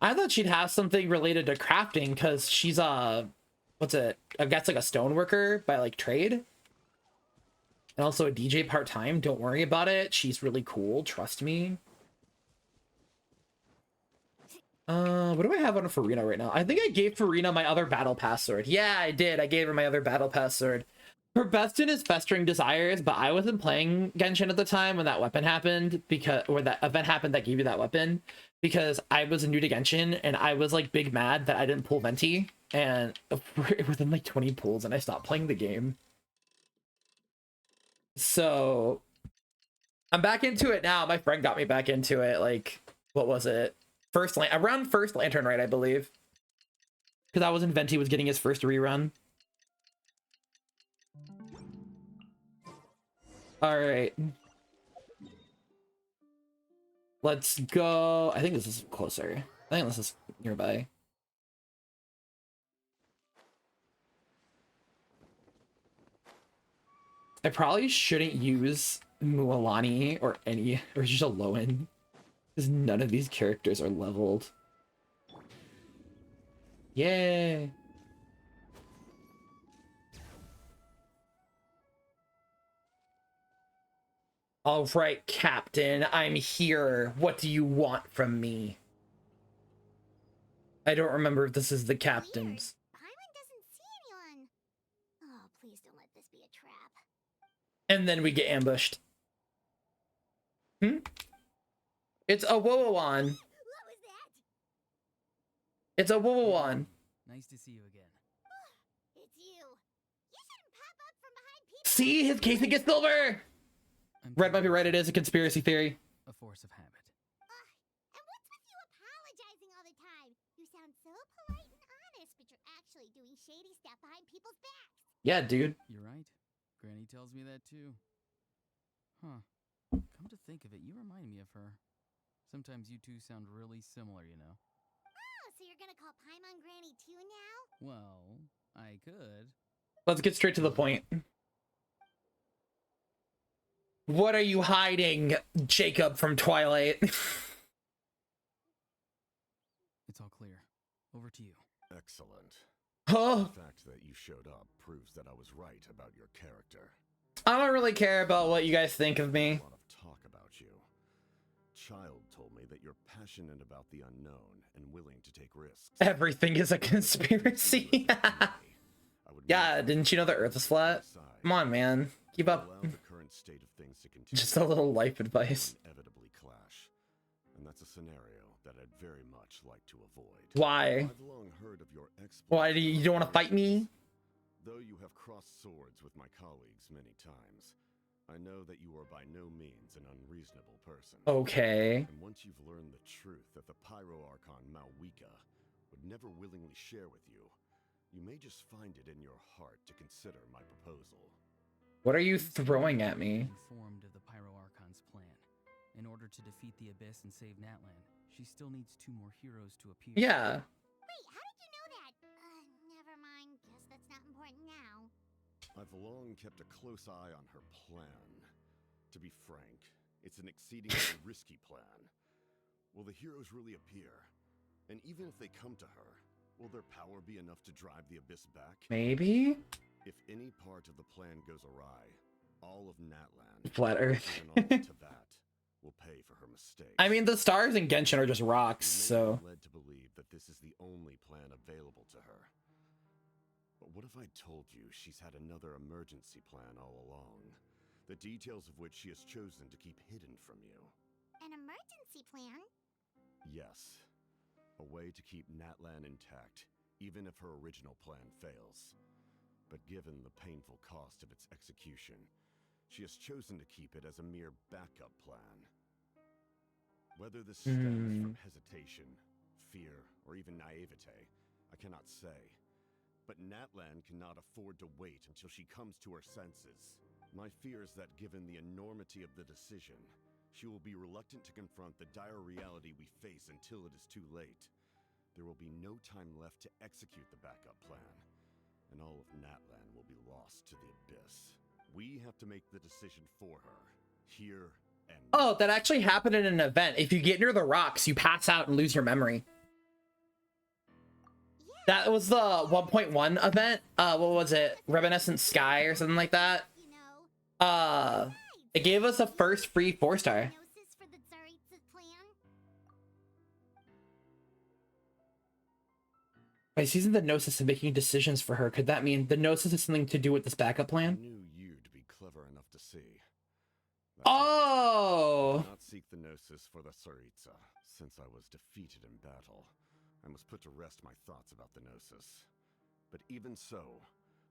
I thought she'd have something related to crafting because she's what's it? I guess like a stoneworker by like trade. And also a DJ part-time. Don't worry about it. She's really cool. Trust me. What do I have on Farina right now? I think I gave Farina my other battle pass sword. Yeah, I did. I gave her my other battle pass sword. Her best in is Festering Desires, but I wasn't playing Genshin at the time when that weapon happened, because or that event happened that gave you that weapon, because I was new to Genshin and I was like big mad that I didn't pull Venti, and within like 20 pulls and I stopped playing the game. So I'm back into it now. My friend got me back into it. Like, what was it? Around first Lantern, right? I believe, because I was in Venti was getting his first rerun. All right. Let's go. I think this is closer. I think this is nearby. I probably shouldn't use Mualani or Xilonen, because none of these characters are leveled. Yay! All right, Captain, I'm here. What do you want from me? I don't remember if this is the captain's. Paimon doesn't see anyone. Oh, please don't let this be a trap. And then we get ambushed. It's a Wowowan. What was that? It's a Wowowan. Nice to see you again. It's you. You shouldn't pop up from behind people. See, his casing gets silver. Red might be right. It is a conspiracy theory. A force of habit. And what's with you apologizing all the time? You sound so polite and honest, but you're actually doing shady stuff behind people's backs. Yeah, dude. You're right. Granny tells me that too. Huh. Come to think of it, you remind me of her. Sometimes you two sound really similar, you know. Oh, so you're gonna call Paimon Granny too now? Well, I could. Let's get straight to the point. What are you hiding, Jacob from Twilight? It's all clear. Over to you. Excellent. Oh, The fact that you showed up proves that I was right about your character. I don't really care about what you guys think of me. A lot of talk about you. Child told me that you're passionate about the unknown and willing to take risks. Everything is a conspiracy. Yeah, didn't you know the Earth is flat? Come on, man. Keep up. Allow the current state of things to continue. Just a little life advice. Inevitably clash, and that's a scenario that I'd very much like to avoid. Why? I've long heard of your exploits. Why do you don't want to fight me? Though you have crossed swords with my colleagues many times, I know that you are by no means an unreasonable person. Okay. And once you've learned the truth that the Pyro Archon Malwika would never willingly share with you, you may just find it in your heart to consider my proposal. What are you throwing at me? Informed of the Pyro Archon's plan. In order to defeat the Abyss and save Natlan, she still needs 2 more heroes to appear. Yeah. Wait, how did you know that? Never mind. Guess that's not important now. I've long kept a close eye on her plan. To be frank, it's an exceedingly risky plan. Will the heroes really appear? And even if they come to her, will their power be enough to drive the Abyss back? Maybe? If any part of the plan goes awry, all of Natlan, Flat Earth. and all of Teyvat, will pay for her mistakes. I mean, the stars in Genshin are just rocks, You may so... be led to believe that this is the only plan available to her. But what if I told you she's had another emergency plan all along, the details of which she has chosen to keep hidden from you? An emergency plan? Yes. A way to keep Natlan intact, even if her original plan fails. But given the painful cost of its execution, she has chosen to keep it as a mere backup plan. Whether this stems from hesitation, fear, or even naivete, I cannot say. But Natlan cannot afford to wait until she comes to her senses. My fear is that given the enormity of the decision, she will be reluctant to confront the dire reality we face until it is too late. There will be no time left to execute the backup plan, and all of Natlan will be lost to the Abyss. We have to make the decision for her, here and now. Oh, that actually happened in an event. If you get near the rocks, you pass out and lose your memory. That was the 1.1 event. What was it? Reminiscent Sky or something like that. You know. It gave us a first free 4-star. Diagnosis for the Tsaritsa plan? By seizing the Gnosis and making decisions for her, could that mean the Gnosis has something to do with this backup I plan? knew you'd be clever enough to see. That's all. I Oh! did not seek the Gnosis for the Tsaritsa. Since I was defeated in battle, I must put to rest my thoughts about the Gnosis. But even so,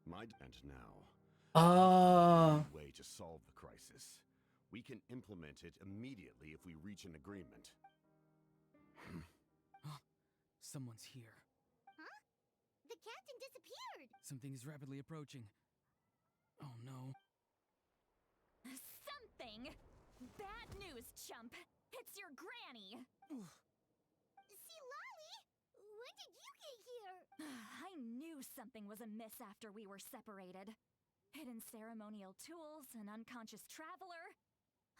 and now, Oh. a way to solve the crisis. We can implement it immediately if we reach an agreement. Someone's here. Huh? The captain disappeared! Something is rapidly approaching. Oh no. Something? Bad news, chump. It's your granny. See, Lolly? When did you get here? I knew something was amiss after we were separated. Hidden ceremonial tools, an unconscious traveler.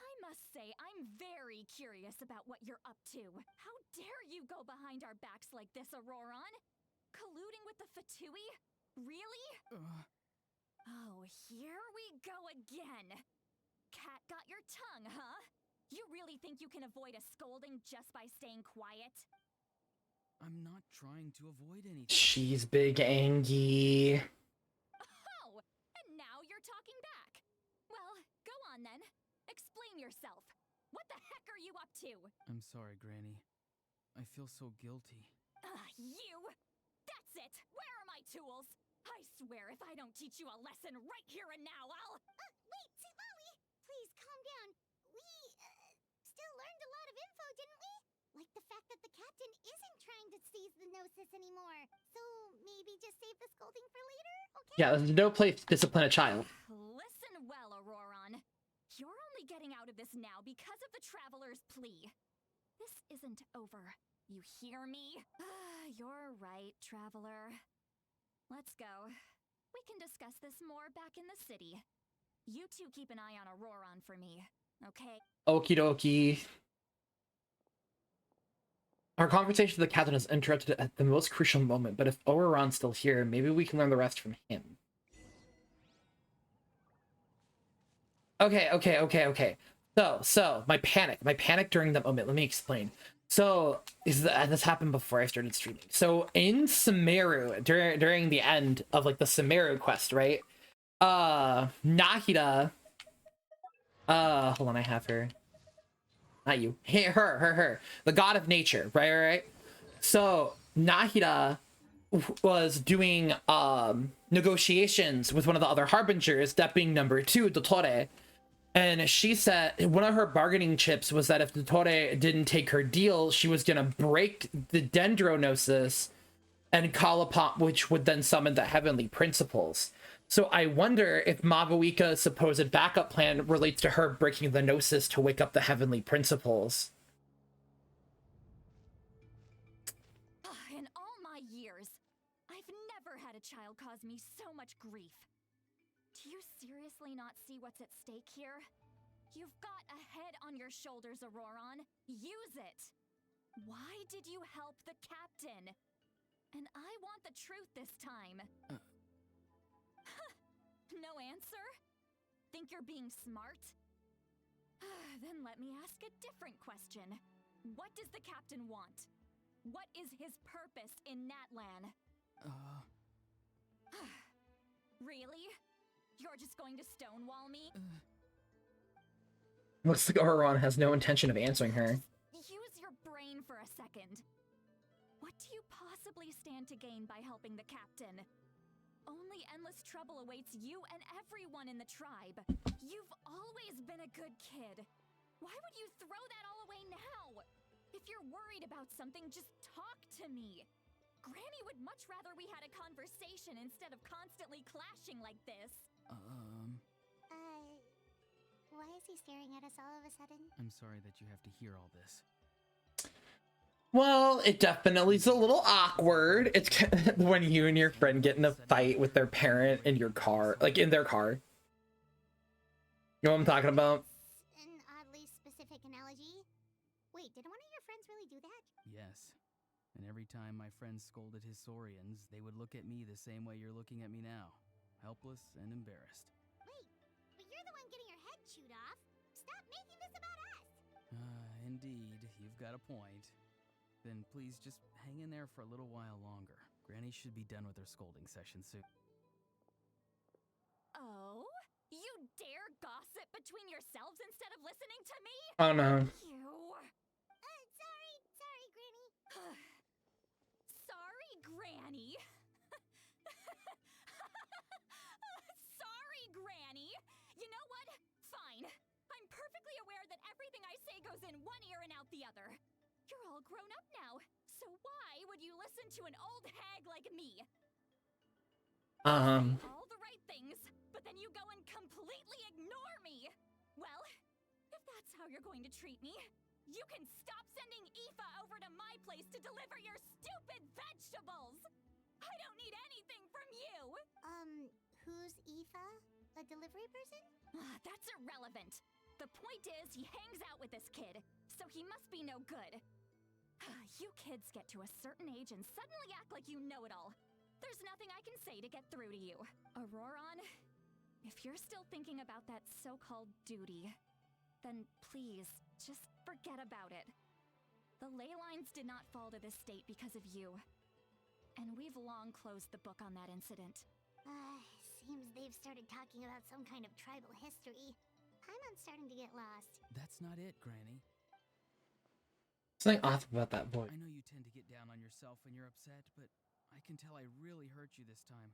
I must say, I'm very curious about what you're up to. How dare you go behind our backs like this, Auroron? Colluding with the Fatui? Really? Oh, here we go again. Cat got your tongue, huh? You really think you can avoid a scolding just by staying quiet? I'm not trying to avoid anything. She's big Angie. Oh, and now you're talking back. Well, go on then. Explain yourself. What the heck are you up to? I'm sorry, Granny. I feel so guilty. You! That's it! Where are my tools? I swear if I don't teach you a lesson right here and now, I'll... Wait, see, Lolly! Please, calm down. We, still learned a lot of info, didn't we? Like the fact that the captain isn't trying to seize the Gnosis anymore. So, maybe just save the scolding for later, okay? Yeah, there's no place to discipline a child. Listen well, Auroron. You're only getting out of this now because of the Traveler's plea. This isn't over. You hear me? You're right, Traveler. Let's go. We can discuss this more back in the city. You two keep an eye on Auroron for me, okay? Okie dokie. Our conversation with the captain is interrupted at the most crucial moment, but if Auroron's still here, maybe we can learn the rest from him. Okay. So, my panic during that moment, let me explain. So, this happened before I started streaming. So, in Sumeru, during the end of, like, the Sumeru quest, right? Nahida, hold on, I have her. Not you. Hey, her. The god of nature, right? So, Nahida was doing, negotiations with one of the other harbingers, that being number 2, Dottore. And she said one of her bargaining chips was that if Dottore didn't take her deal, she was gonna break the Dendronosis and call upon, which would then summon the heavenly principles. So I wonder if Mabuika's supposed backup plan relates to her breaking the Gnosis to wake up the heavenly principles. In all my years, I've never had a child cause me so much grief. Do you seriously not see what's at stake here? You've got a head on your shoulders, Auroron. Use it! Why did you help the captain? And I want the truth this time. No answer? Think you're being smart? Then let me ask a different question. What does the captain want? What is his purpose in Natlan? Really? You're just going to stonewall me? Looks like Auroron has no intention of answering her. Use your brain for a second. What do you possibly stand to gain by helping the captain? Only endless trouble awaits you and everyone in the tribe. You've always been a good kid. Why would you throw that all away now? If you're worried about something, just talk to me. Granny would much rather we had a conversation instead of constantly clashing like this. Why is he staring at us all of a sudden? I'm sorry that you have to hear all this. Well, it definitely is a little awkward. It's when you and your friend get in a fight with their parent in your car, like in their car. You know what I'm talking about? An oddly specific analogy. Wait, did one of your friends really do that? Yes. And every time my friends scolded his Saurians, they would look at me the same way you're looking at me now. Helpless and embarrassed. Wait, but you're the one getting your head chewed off. Stop making this about us! Indeed, you've got a point. Then please just hang in there for a little while longer. Granny should be done with her scolding session soon. Oh? You dare gossip between yourselves instead of listening to me? Oh no. You. Sorry, Granny. Sorry, Granny. Sorry, Granny. You know what? Fine. I'm perfectly aware that everything I say goes in one ear and out the other. You're all grown up now, so why would you listen to an old hag like me? All the right things, but then you go and completely ignore me. Well, if that's how you're going to treat me, you can stop sending Aoife over to my place to deliver your stupid vegetables. I don't need anything from you. Who's Aoife? A delivery person? That's irrelevant. The point is, he hangs out with this kid, so he must be no good. You kids get to a certain age and suddenly act like you know it all. There's nothing I can say to get through to you. Auroron, if you're still thinking about that so-called duty, then please, just forget about it. The ley lines did not fall to this state because of you. And we've long closed the book on that incident. Seems they've started talking about some kind of tribal history. I'm starting to get lost. That's not it, Granny. Something off about that boy. I know you tend to get down on yourself when you're upset, but I can tell I really hurt you this time.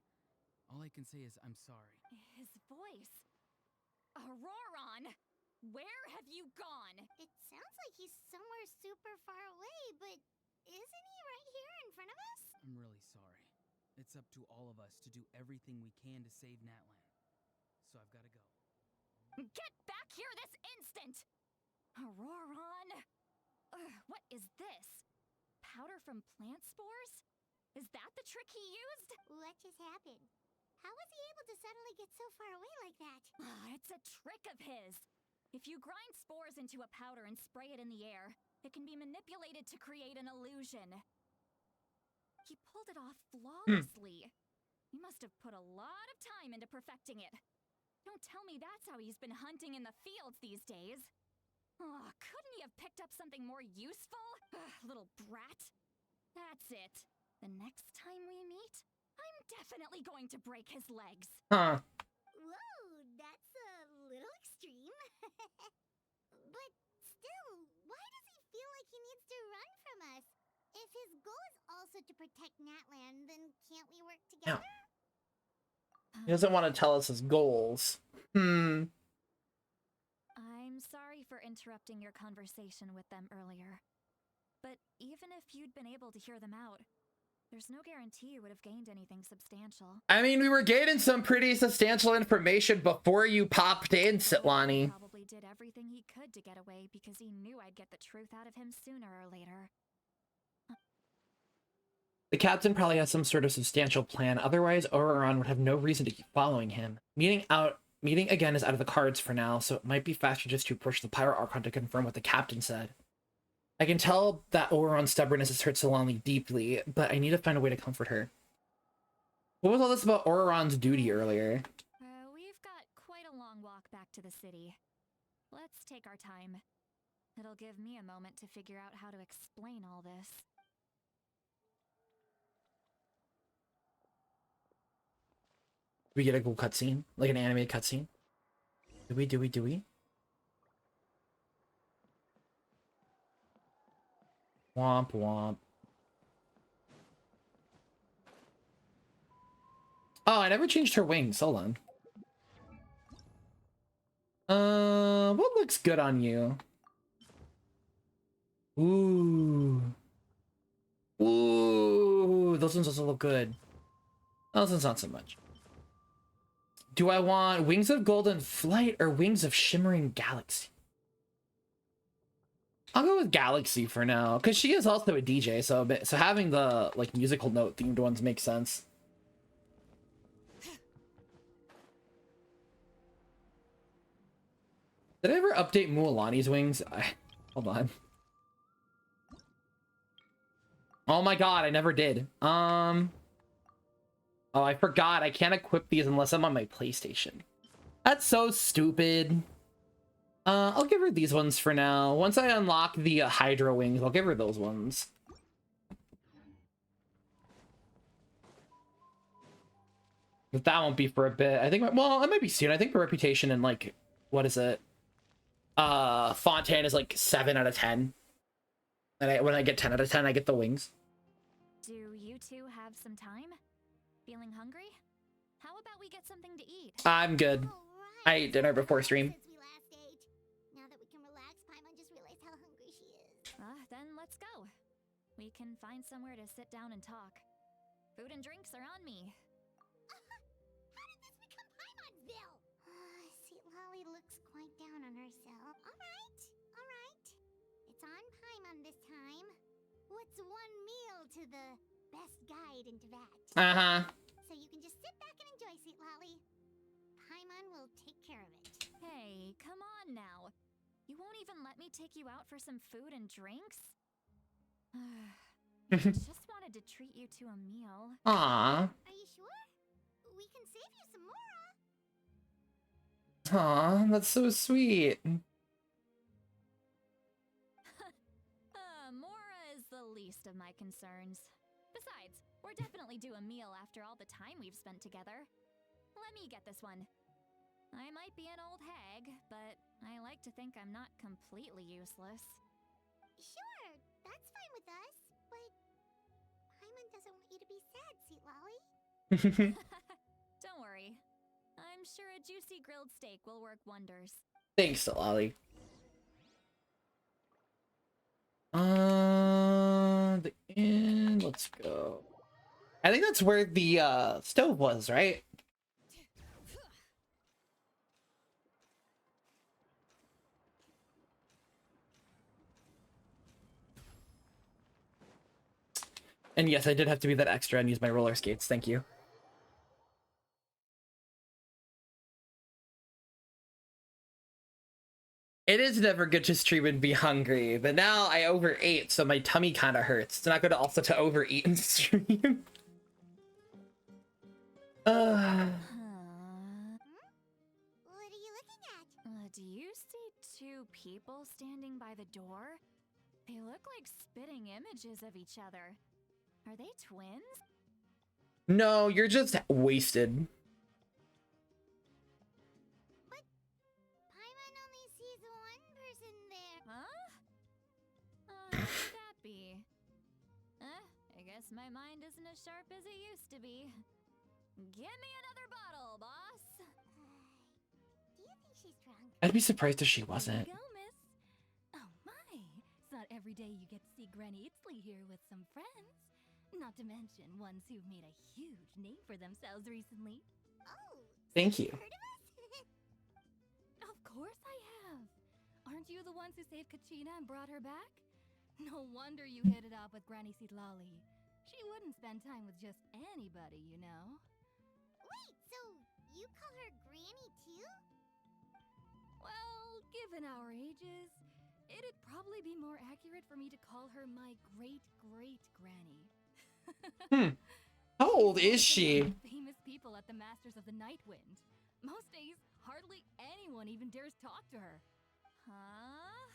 All I can say is I'm sorry. His voice. Auroron! Where have you gone? It sounds like he's somewhere super far away, but isn't he right here in front of us? I'm really sorry. It's up to all of us to do everything we can to save Natlan. So I've got to go. Get back here this instant! Auroron! What is this? Powder from plant spores? Is that the trick he used? What just happened? How was he able to suddenly get so far away like that? It's a trick of his. If you grind spores into a powder and spray it in the air, it can be manipulated to create an illusion. He pulled it off flawlessly. He must have put a lot of time into perfecting it. Don't tell me that's how he's been hunting in the fields these days. Oh, couldn't he have picked up something more useful? Little brat. That's it. The next time we meet, I'm definitely going to break his legs. Huh. Whoa, that's a little extreme. But still, why does he feel like he needs to run from us? If his goal is also to protect Natlan, then can't we work together? He doesn't want to tell us his goals. I'm sorry for interrupting your conversation with them earlier. But even if you'd been able to hear them out, there's no guarantee you would have gained anything substantial. I mean, we were gaining some pretty substantial information before you popped in, Xilonen. Probably did everything he could to get away because he knew I'd get the truth out of him sooner or later. The captain probably has some sort of substantial plan, otherwise Auroron would have no reason to keep following him. Meeting again is out of the cards for now, so it might be faster just to approach the Pyro Archon to confirm what the captain said. I can tell that Auroron's stubbornness has hurt Xilonen deeply, but I need to find a way to comfort her. What was all this about Auroron's duty earlier? We've got quite a long walk back to the city. Let's take our time. It'll give me a moment to figure out how to explain all this. Do we get a cool cutscene? Like an animated cutscene? Do we? Womp womp. Oh, I never changed her wings. Hold on. What looks good on you? Ooh. Ooh, those ones also look good. Those ones not so much. Do I want Wings of Golden Flight or Wings of Shimmering Galaxy? I'll go with Galaxy for now, because she is also a DJ, so having the like musical note themed ones makes sense. Did I ever update Mualani's wings? Hold on. Oh my god, I never did. Oh, I forgot. I can't equip these unless I'm on my PlayStation. That's so stupid. I'll give her these ones for now. Once I unlock the Hydro wings, I'll give her those ones. But that won't be for a bit. I think, well, it might be soon. I think the reputation in, like, what is it? Fontaine is like 7 out of 10. And when I get 10 out of 10, I get the wings. Do you two have some time? Feeling hungry? How about we get something to eat? I'm good. Alright, I ate dinner before stream. since we last ate. Now that we can relax, Paimon just realized how hungry she is. Then let's go. We can find somewhere to sit down and talk. Food and drinks are on me. How did this become Paimon'sville? See, Lolly looks quite down on herself. Alright, alright. It's on Paimon this time. What's one meal to the best guide into that? Uh-huh. So you can just sit back and enjoy, sweet Lolly. Paimon will take care of it. Hey, come on now. You won't even let me take you out for some food and drinks? I just wanted to treat you to a meal. Aw. Are you sure? We can save you some more. Aw, that's so sweet. Mora is the least of my concerns. Besides, we're definitely due a meal after all the time we've spent together. Let me get this one. I might be an old hag, but I like to think I'm not completely useless. Sure, that's fine with us. But Paimon doesn't want you to be sad, sweet Lolly. Don't worry. I'm sure a juicy grilled steak will work wonders. Thanks, Lolly. The inn. Let's go. I think that's where the stove was, right? And yes, I did have to be that extra and use my roller skates. Thank you. It is never good to stream and be hungry, but now I overate, so my tummy kind of hurts. It's not good also to overeat and stream. What are you looking at? Do you see two people standing by the door? They look like spitting images of each other. Are they twins? No, you're just wasted. Paimon only sees one person there. Huh? How could that be? I guess my mind isn't as sharp as it used to be. Give me another bottle, boss! Do you think she's drunk? I'd be surprised if she wasn't. There you go, miss. Oh my! It's not every day you get to see Granny Itzley here with some friends. Not to mention ones who've made a huge name for themselves recently. Oh, Thank you. heard of us? Of course I have. Aren't you the ones who saved Kachina and brought her back? No wonder you hit it off with Granny Xilonen. She wouldn't spend time with just anybody, you know. Wait, so you call her Granny too? Well, given our ages, it'd probably be more accurate for me to call her my great-great-granny. How old is she? Famous people at the Masters of the Night Wind. Most days, hardly anyone even dares talk to her. Huh?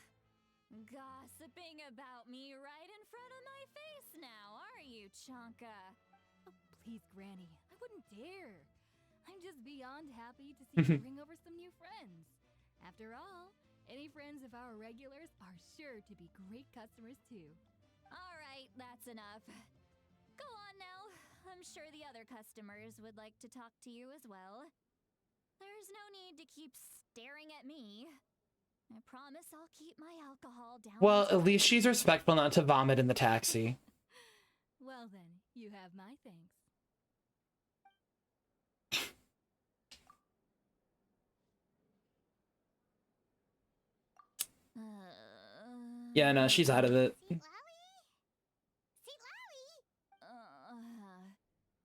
Gossiping about me right in front of my face now, are you, Chonka? Oh, please, Granny, I wouldn't dare. I'm just beyond happy to see you bring over some new friends. After all, any friends of our regulars are sure to be great customers too. All right, that's enough. Go on now. I'm sure the other customers would like to talk to you as well. There's no need to keep staring at me. I promise I'll keep my alcohol down. Well, at least she's respectful not to vomit in the taxi. Well then, you have my thanks. Yeah, no, she's out of it. Sweet Lolly? Sweet Lolly?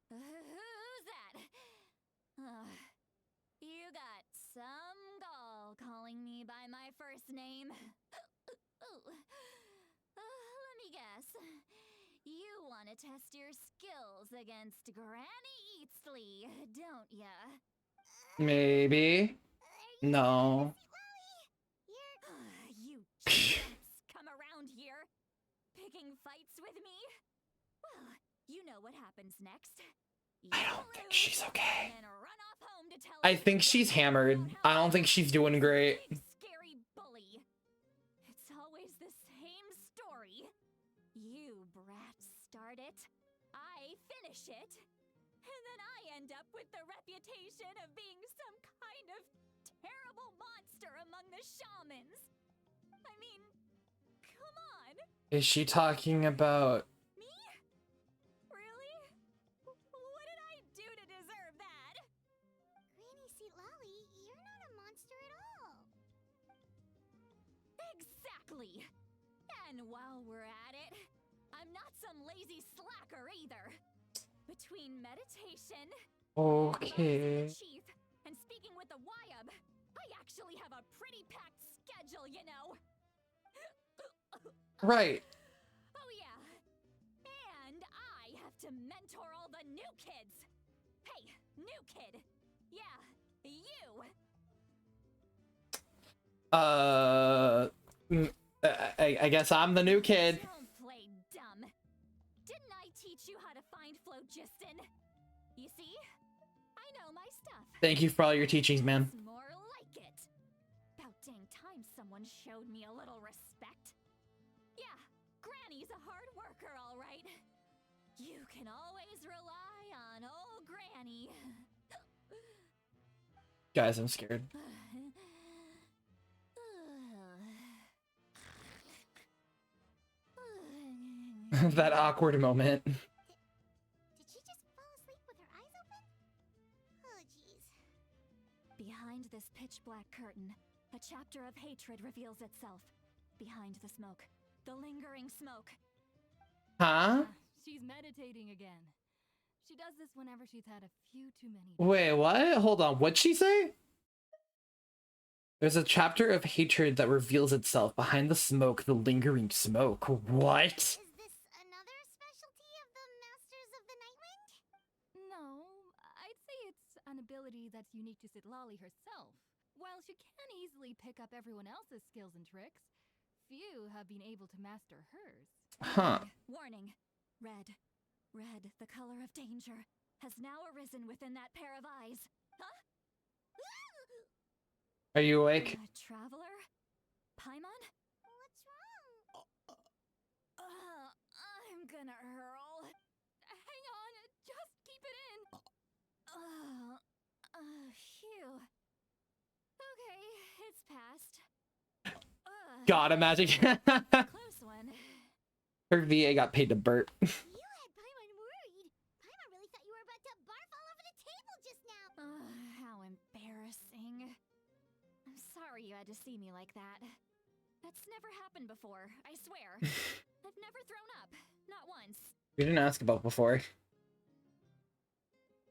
Who's that? You got some gall calling me by my first name. Let me guess. You want to test your skills against Granny Eatsley, don't ya? Maybe. No. You chumps come around here, picking fights with me? Well, you know what happens next. I don't think she's okay. And run off home to tell I think she's hammered. I don't think she's doing great. Big, scary bully. It's always the same story. You brats start it, I finish it, and then I end up with the reputation of being some kind of terrible monster among the shamans. I mean, come on. Is she talking about... Me? Really? What did I do to deserve that? Granny Xilonen, you're not a monster at all. Exactly. And while we're at it, I'm not some lazy slacker either. Between meditation, Okay. advising the chief, and speaking with the Wyab, I actually have a pretty packed schedule, you know. Right. Oh yeah. And I have to mentor all the new kids. Hey, new kid. Yeah, you. I guess I'm the new kid. Don't play dumb. Didn't I teach you how to find phlogiston? You see? I know my stuff. Thank you for all your teachings, man. It's more like it. About dang time someone showed me a little respect. Yeah, Granny's a hard worker, all right. You can always rely on old Granny. Guys, I'm scared. That awkward moment. Did she just fall asleep with her eyes open? Oh, jeez. Behind this pitch black curtain, a chapter of hatred reveals itself. Behind the smoke, the lingering smoke. Huh? She's meditating again. She does this whenever she's had a few too many. Wait, what? Hold on. What'd she say? There's a chapter of hatred that reveals itself behind the smoke, the lingering smoke. What? Is this another specialty of the Masters of the Nightwind? No, I'd say it's an ability that's unique to Sitlali herself. While she can easily pick up everyone else's skills and tricks, few have been able to master hers. Huh. Warning. Red. Red, the color of danger, has now arisen within that pair of eyes. Huh? Are you awake? Traveler? Paimon? What's wrong? I'm gonna hurl. Hang on, just keep it in. Phew. Okay, it's passed. God, imagine. Close one. Her VA got paid to burp. You had Paimon worried. Paimon really thought you were about to barf all over the table just now. How embarrassing. I'm sorry you had to see me like that. That's never happened before, I swear. I've never thrown up. Not once. We didn't ask about before.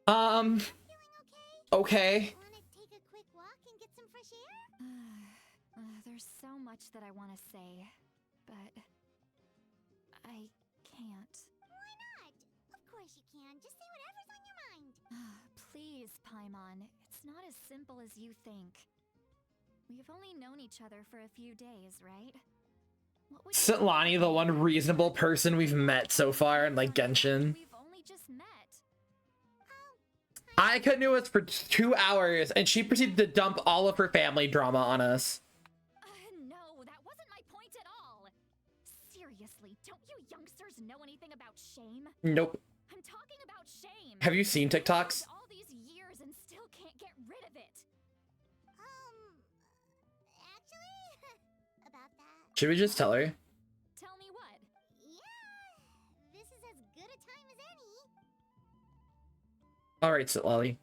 Feeling okay? Okay. Wanna take a quick walk and get some fresh air? There's so much that I want to say, but I can't. Why not? Of course you can. Just say whatever's on your mind. Please, Paimon. It's not as simple as you think. We've only known each other for a few days, right? What would you Sitlani, the one reasonable person we've met so far in like Genshin. We've only just met. I knew us for 2 hours and she proceeded to dump all of her family drama on us. No, that wasn't my point at all. Seriously, don't you youngsters know anything about shame? Nope. I'm talking about shame. Have you seen TikToks? All these years and still can't get rid of it. Actually, about that. Should we just tell her? Tell me what? Yeah, this is as good a time as any. Alright, Sitlali.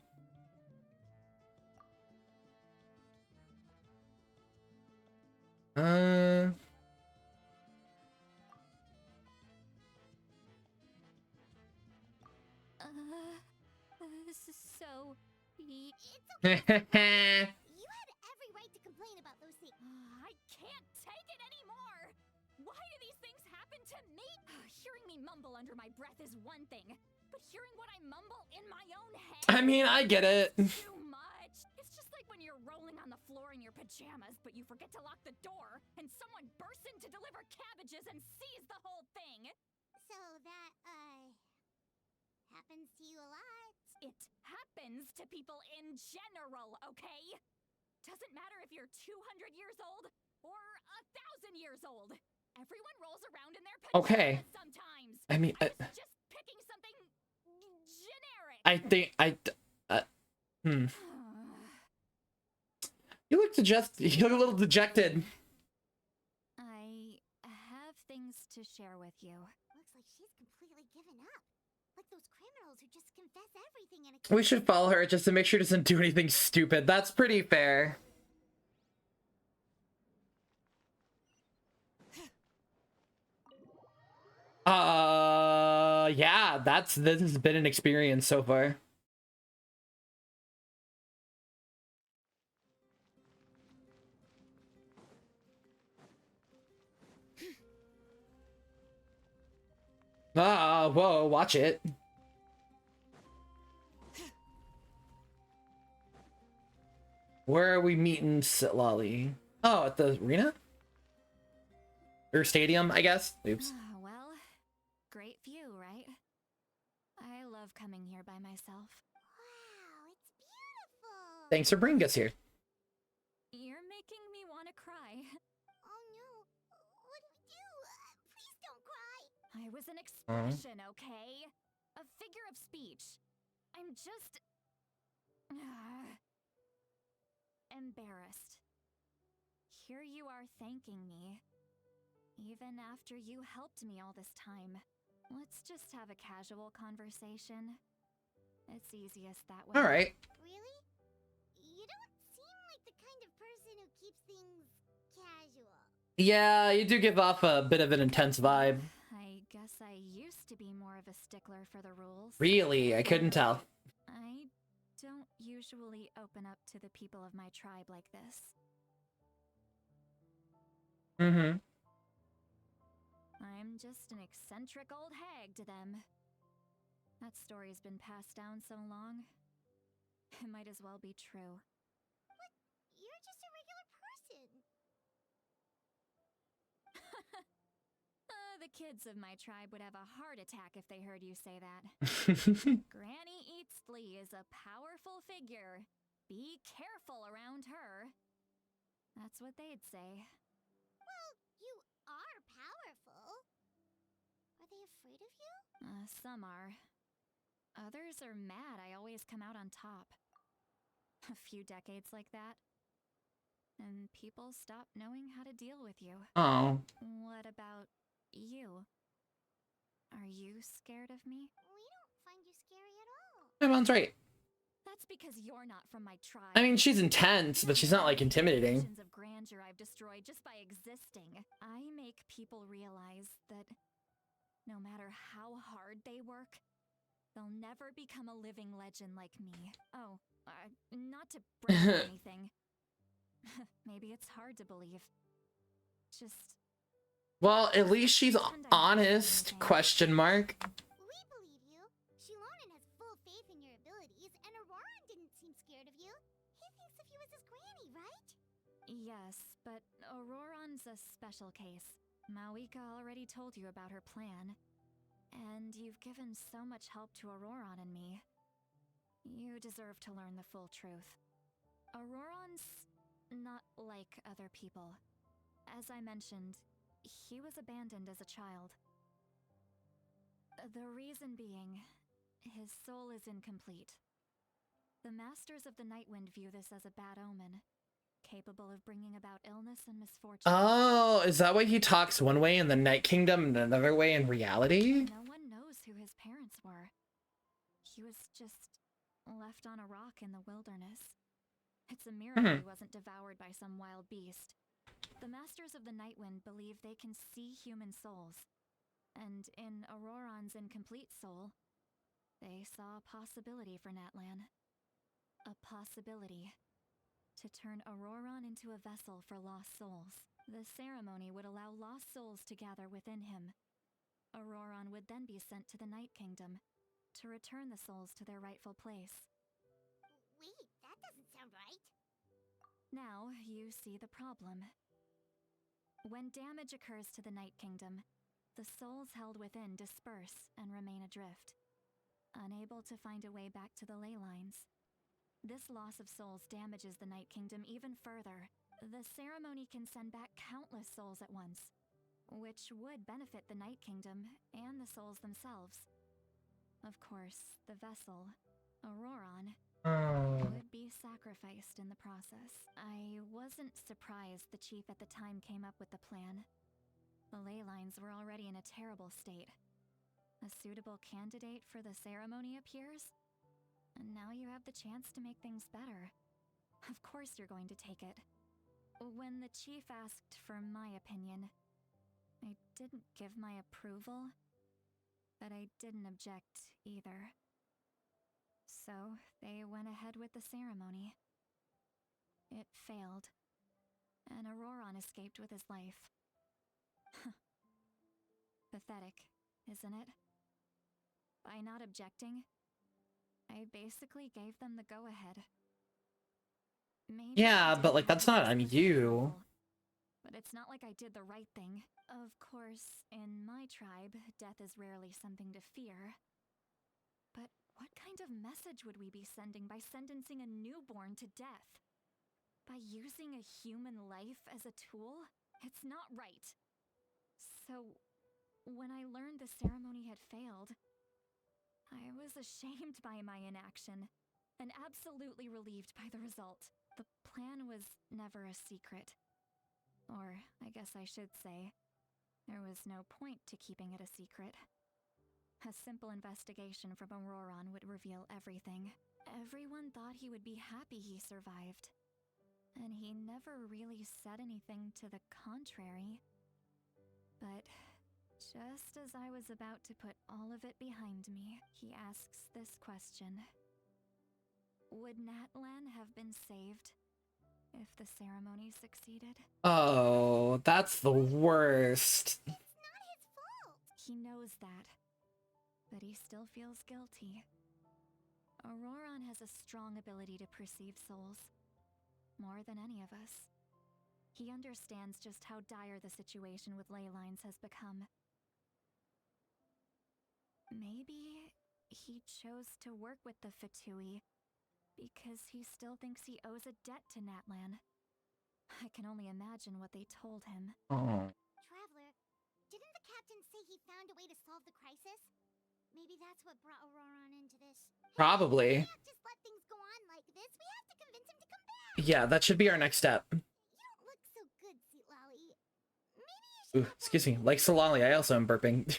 This is so... It's okay. You had every right to complain about those things. I can't take it anymore! Why do these things happen to me? Hearing me mumble under my breath is one thing, but hearing what I mumble in my own head... I mean, I get it. Too much! It's just like when you're rolling on the floor in your pajamas, but you forget to lock the door, and someone bursts in to deliver cabbages and sees the whole thing! So that, Happens to you a lot. It happens to people in general, okay? Doesn't matter if you're 200 years old or 1,000 years old. Everyone rolls around in their pajamas Okay. sometimes. I mean, I was just picking something generic. I think You look you look a little dejected. I have things to share with you. Looks like she's completely given up. Like those criminals who just confess everything in a We should follow her just to make sure she doesn't do anything stupid. That's pretty fair. Yeah, this has been an experience so far. Whoa, watch it. Where are we meeting Sitlali? Oh, at the arena? Or stadium, I guess. Oops. Well, great view, right? I love coming here by myself. Wow, it's beautiful. Thanks for bringing us here. You're making me want to cry. Oh no, what do we do? Please don't cry. I was an expression, okay? A figure of speech. I'm just... embarrassed. Here you are thanking me. Even after you helped me all this time. Let's just have a casual conversation. It's easiest that way. Alright. Really? You don't seem like the kind of person who keeps things casual. Yeah, you do give off a bit of an intense vibe. I guess I used to be more of a stickler for the rules. Really? I couldn't tell. I don't usually open up to the people of my tribe like this. Mm-hmm. I'm just an eccentric old hag to them. That story's been passed down so long. It might as well be true. But you're just a regular person. The kids of my tribe would have a heart attack if they heard you say that. Granny Eats Flea is a powerful figure. Be careful around her. That's what they'd say. Well, you are powerful. Are they afraid of you? Some are. Others are mad I always come out on top. A few decades like that. And people stop knowing how to deal with you. Oh. What about you? Are you scared of me? We don't find you scary at all. My mom's right. That's because you're not from my tribe. I mean, she's intense, but she's not, like, intimidating. Visions of grandeur I've destroyed just by existing. I make people realize that no matter how hard they work, they'll never become a living legend like me. Oh, not to break anything. Maybe it's hard to believe. Just... Well, at least she's honest, question mark. We believe you. Xilonen has full faith in your abilities, and Auroran didn't seem scared of you. He thinks of you as his granny, right? Yes, but Auroran's a special case. Mawika already told you about her plan. And you've given so much help to Auroran and me. You deserve to learn the full truth. Auroran's not like other people. As I mentioned, he was abandoned as a child. The reason being, his soul is incomplete. The Masters of the Nightwind view this as a bad omen, capable of bringing about illness and misfortune. Oh, is that why he talks one way in the Night Kingdom and another way in reality? No one knows who his parents were. He was just left on a rock in the wilderness. It's a miracle he wasn't devoured by some wild beast. The Masters of the Nightwind believe they can see human souls. And in Auroran's incomplete soul, they saw a possibility for Natlan. A possibility to turn Auroran into a vessel for lost souls. The ceremony would allow lost souls to gather within him. Auroran would then be sent to the Night Kingdom to return the souls to their rightful place. Wait, that doesn't sound right. Now you see the problem. When damage occurs to the Night Kingdom, the souls held within disperse and remain adrift. unable to find a way back to the ley lines. This loss of souls damages the Night Kingdom even further. The ceremony can send back countless souls at once, which would benefit the Night Kingdom and the souls themselves. Of course, the vessel, Auroron, would be sacrificed in the process. I wasn't surprised the chief at the time came up with the plan. The ley lines were already in a terrible state. A suitable candidate for the ceremony appears, and now you have the chance to make things better. Of course you're going to take it. When the chief asked for my opinion, I didn't give my approval, but I didn't object either. So they went ahead with the ceremony. It failed, and Auroron escaped with his life. Pathetic, isn't it? By not objecting, I basically gave them the go-ahead. Maybe Yeah, I but didn't like that's have not the on best you. approval, but it's not like I did the right thing. Of course, in my tribe, death is rarely something to fear. But what kind of message would we be sending by sentencing a newborn to death? By using a human life as a tool? It's not right. So, when I learned the ceremony had failed, I was ashamed by my inaction, and absolutely relieved by the result. The plan was never a secret. Or, I guess I should say, there was no point to keeping it a secret. A simple investigation from Auroron would reveal everything. Everyone thought he would be happy he survived. And he never really said anything to the contrary. But just as I was about to put all of it behind me, he asks this question. Would Natlan have been saved if the ceremony succeeded? Oh, that's the worst. It's not his fault. He knows that, but he still feels guilty. Auroron has a strong ability to perceive souls, more than any of us. He understands just how dire the situation with ley lines has become. Maybe he chose to work with the Fatui because he still thinks he owes a debt to Natlan. I can only imagine what they told him. Oh. Traveler, didn't the captain say he found a way to solve the crisis? Maybe that's what brought Auroron into this. Probably. We can't just let things go on like this. We have to convince him to come back. Yeah, that should be our next step. You don't look so good, Sweet Lolly. Maybe you should. Ooh, excuse me. Like Solali, I also am burping.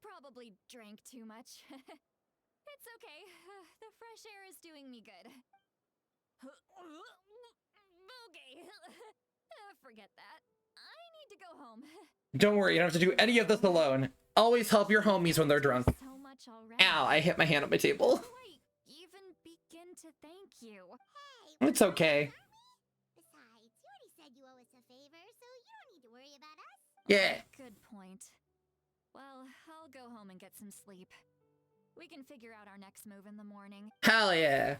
Probably drank too much. It's okay. The fresh air is doing me good. Okay. Forget that. I need to go home. Don't worry, you don't have to do any of this alone. Always help your homies when they're drunk. So much already. Ow, I hit my hand on my table. How do I even begin to thank you? Hey, It's okay. besides, you already said you owe us a favor, so you don't need to worry about us. Yeah. Good point. Well, I'll go home and get some sleep. We can figure out our next move in the morning. Hell yeah.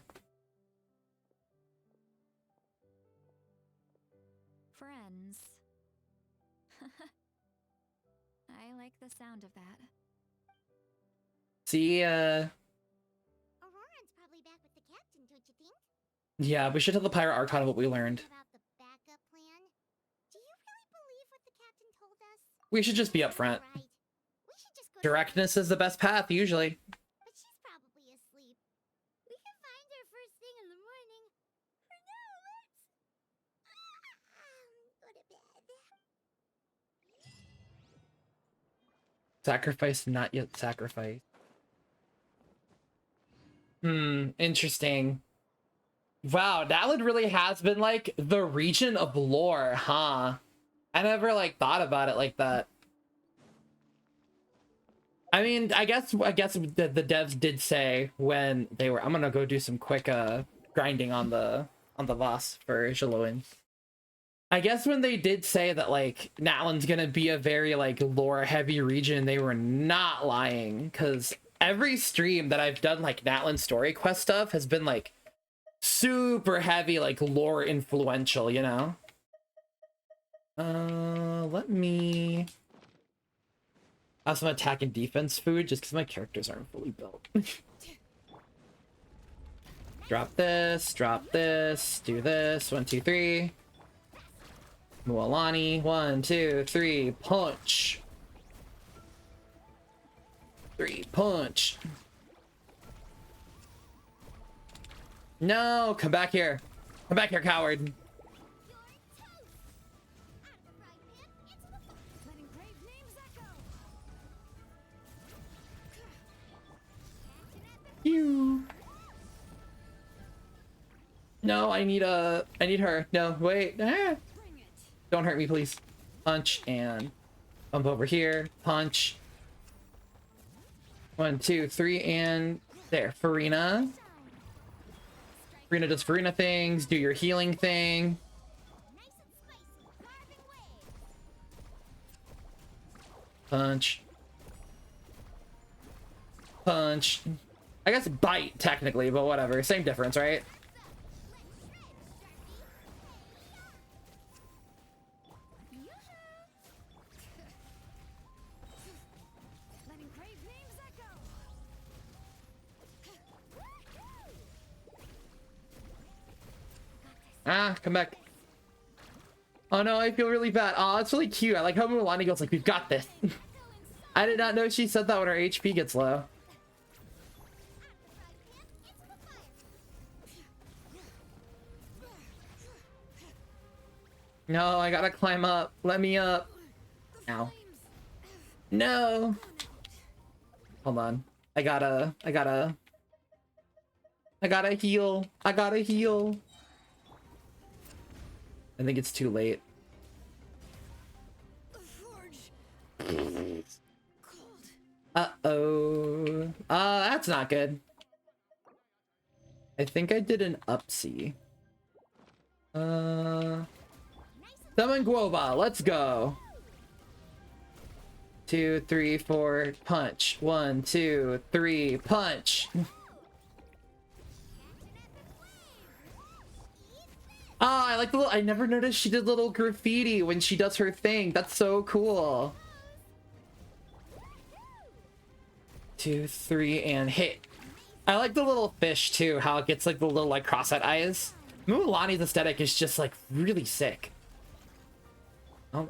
Friends. I like the sound of that. See, Auroron's probably back with the captain, don't you think? yeah, we should tell the Pirate Archon what we learned. About the backup plan? Do you really believe what the captain told us? We should just be upfront. Right. We should just go to Directness is the best path, usually. But she's probably asleep. We can find her first thing in the morning. For now, let's go to bed. Sacrifice, not yet sacrificed. Interesting. Wow, Natlan really has been like the region of lore, huh? I never like thought about it like that. I mean, I guess the devs did say when they were. I'm gonna go do some quick grinding on the boss for Xilonen. I guess when they did say that like Natlan's gonna be a very like lore heavy region, they were not lying, because every stream that I've done like Natlan story quest stuff has been like super heavy, like lore influential, you know? Let me I have some attack and defense food just because my characters aren't fully built. Drop this, do this. 1, 2, 3. Mualani, 1, 2, 3, punch. 3, punch. No, come back here. Come back here, coward. Letting brave names echo. You. No, I need her. No, wait. Ah. Bring it. Don't hurt me, please. Punch and bump over here. Punch. 1, 2, 3, and there. Farina. Farina does Farina things. Do your healing thing. Nice and spicy, carving waves. Punch. Punch. I guess bite, technically, but whatever. Same difference, right? Letting brave names echo. Ah, come back. Oh no, I feel really bad. Oh, it's really cute. I like how Mualani goes like, we've got this. I did not know she said that when her HP gets low. No, I gotta climb up. Let me up. Ow. No. Hold on. I gotta heal. I gotta heal. I think it's too late. The forge. Cold. Uh-oh. That's not good. I think I did an upsie. Summon Guoba, let's go. 2, 3, 4, punch. 1, 2, 3, punch. Ah, I like the little, I never noticed she did little graffiti when she does her thing. That's so cool. 2, 3, and hit. I like the little fish too, how it gets like the little like cross-eyed eyes. Mualani's aesthetic is just like really sick. Oh,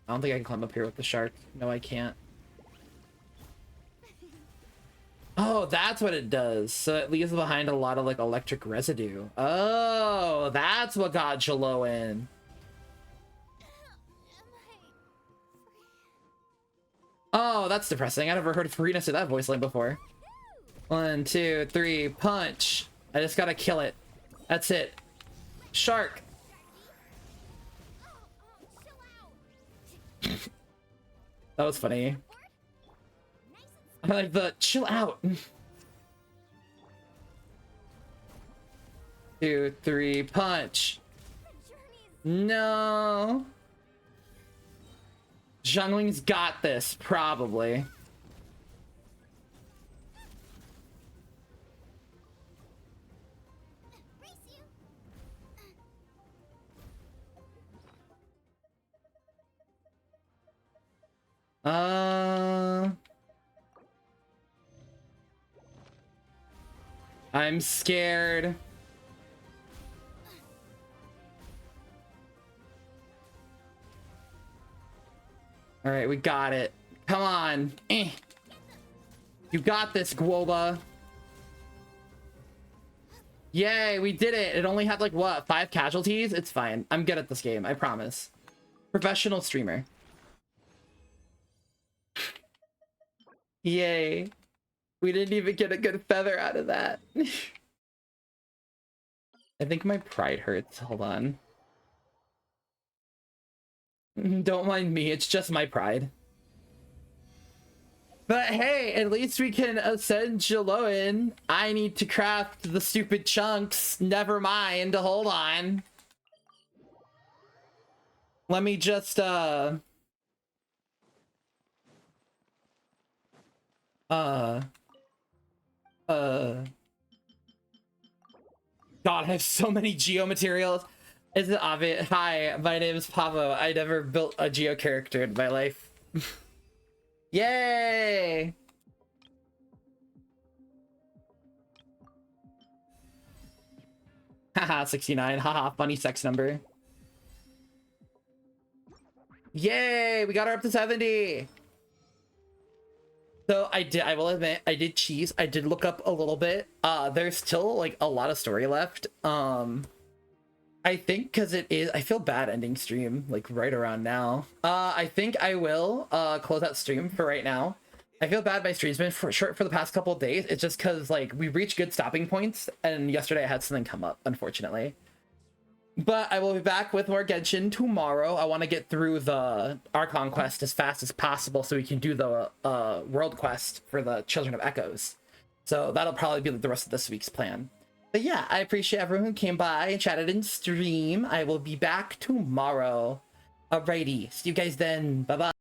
I don't think I can climb up here with the shark. No, I can't. Oh, that's what it does. So it leaves behind a lot of like electric residue. Oh, that's what got Xilonen. Oh, that's depressing. I never heard Farina say that voice line before. 1, 2, 3, punch. I just gotta kill it. That's it. Shark. That was funny. I like the chill out. 2, 3, punch. No. Zhangwing's got this, probably. I'm scared. All right, we got it. Come on. You got this, Guoba. Yay, we did it. It only had like, what, 5 casualties? It's fine. I'm good at this game, I promise. Professional streamer. Yay. We didn't even get a good feather out of that. I think my pride hurts. Hold on. Don't mind me, it's just my pride. But hey, at least we can ascend Xilonen. I need to craft the stupid chunks. Never mind, hold on. Let me just, God, I have so many geo materials. Is it obvious? Hi, my name is Pavo. I never built a geo character in my life. Yay! Haha, 69. Haha, funny sex number. Yay! We got her up to 70! So I will admit, I did cheese. I did look up a little bit. There's still like a lot of story left. I think because I feel bad ending stream like right around now. I think I will close out stream for right now. I feel bad my stream's been short for the past couple of days. It's just because like we reached good stopping points, and yesterday I had something come up, unfortunately. But I will be back with more Genshin tomorrow. I want to get through the Archon quest as fast as possible so we can do the world quest for the Children of Echoes. So that'll probably be the rest of this week's plan. But yeah, I appreciate everyone who came by and chatted in stream. I will be back tomorrow. Alrighty, see you guys then. Bye-bye.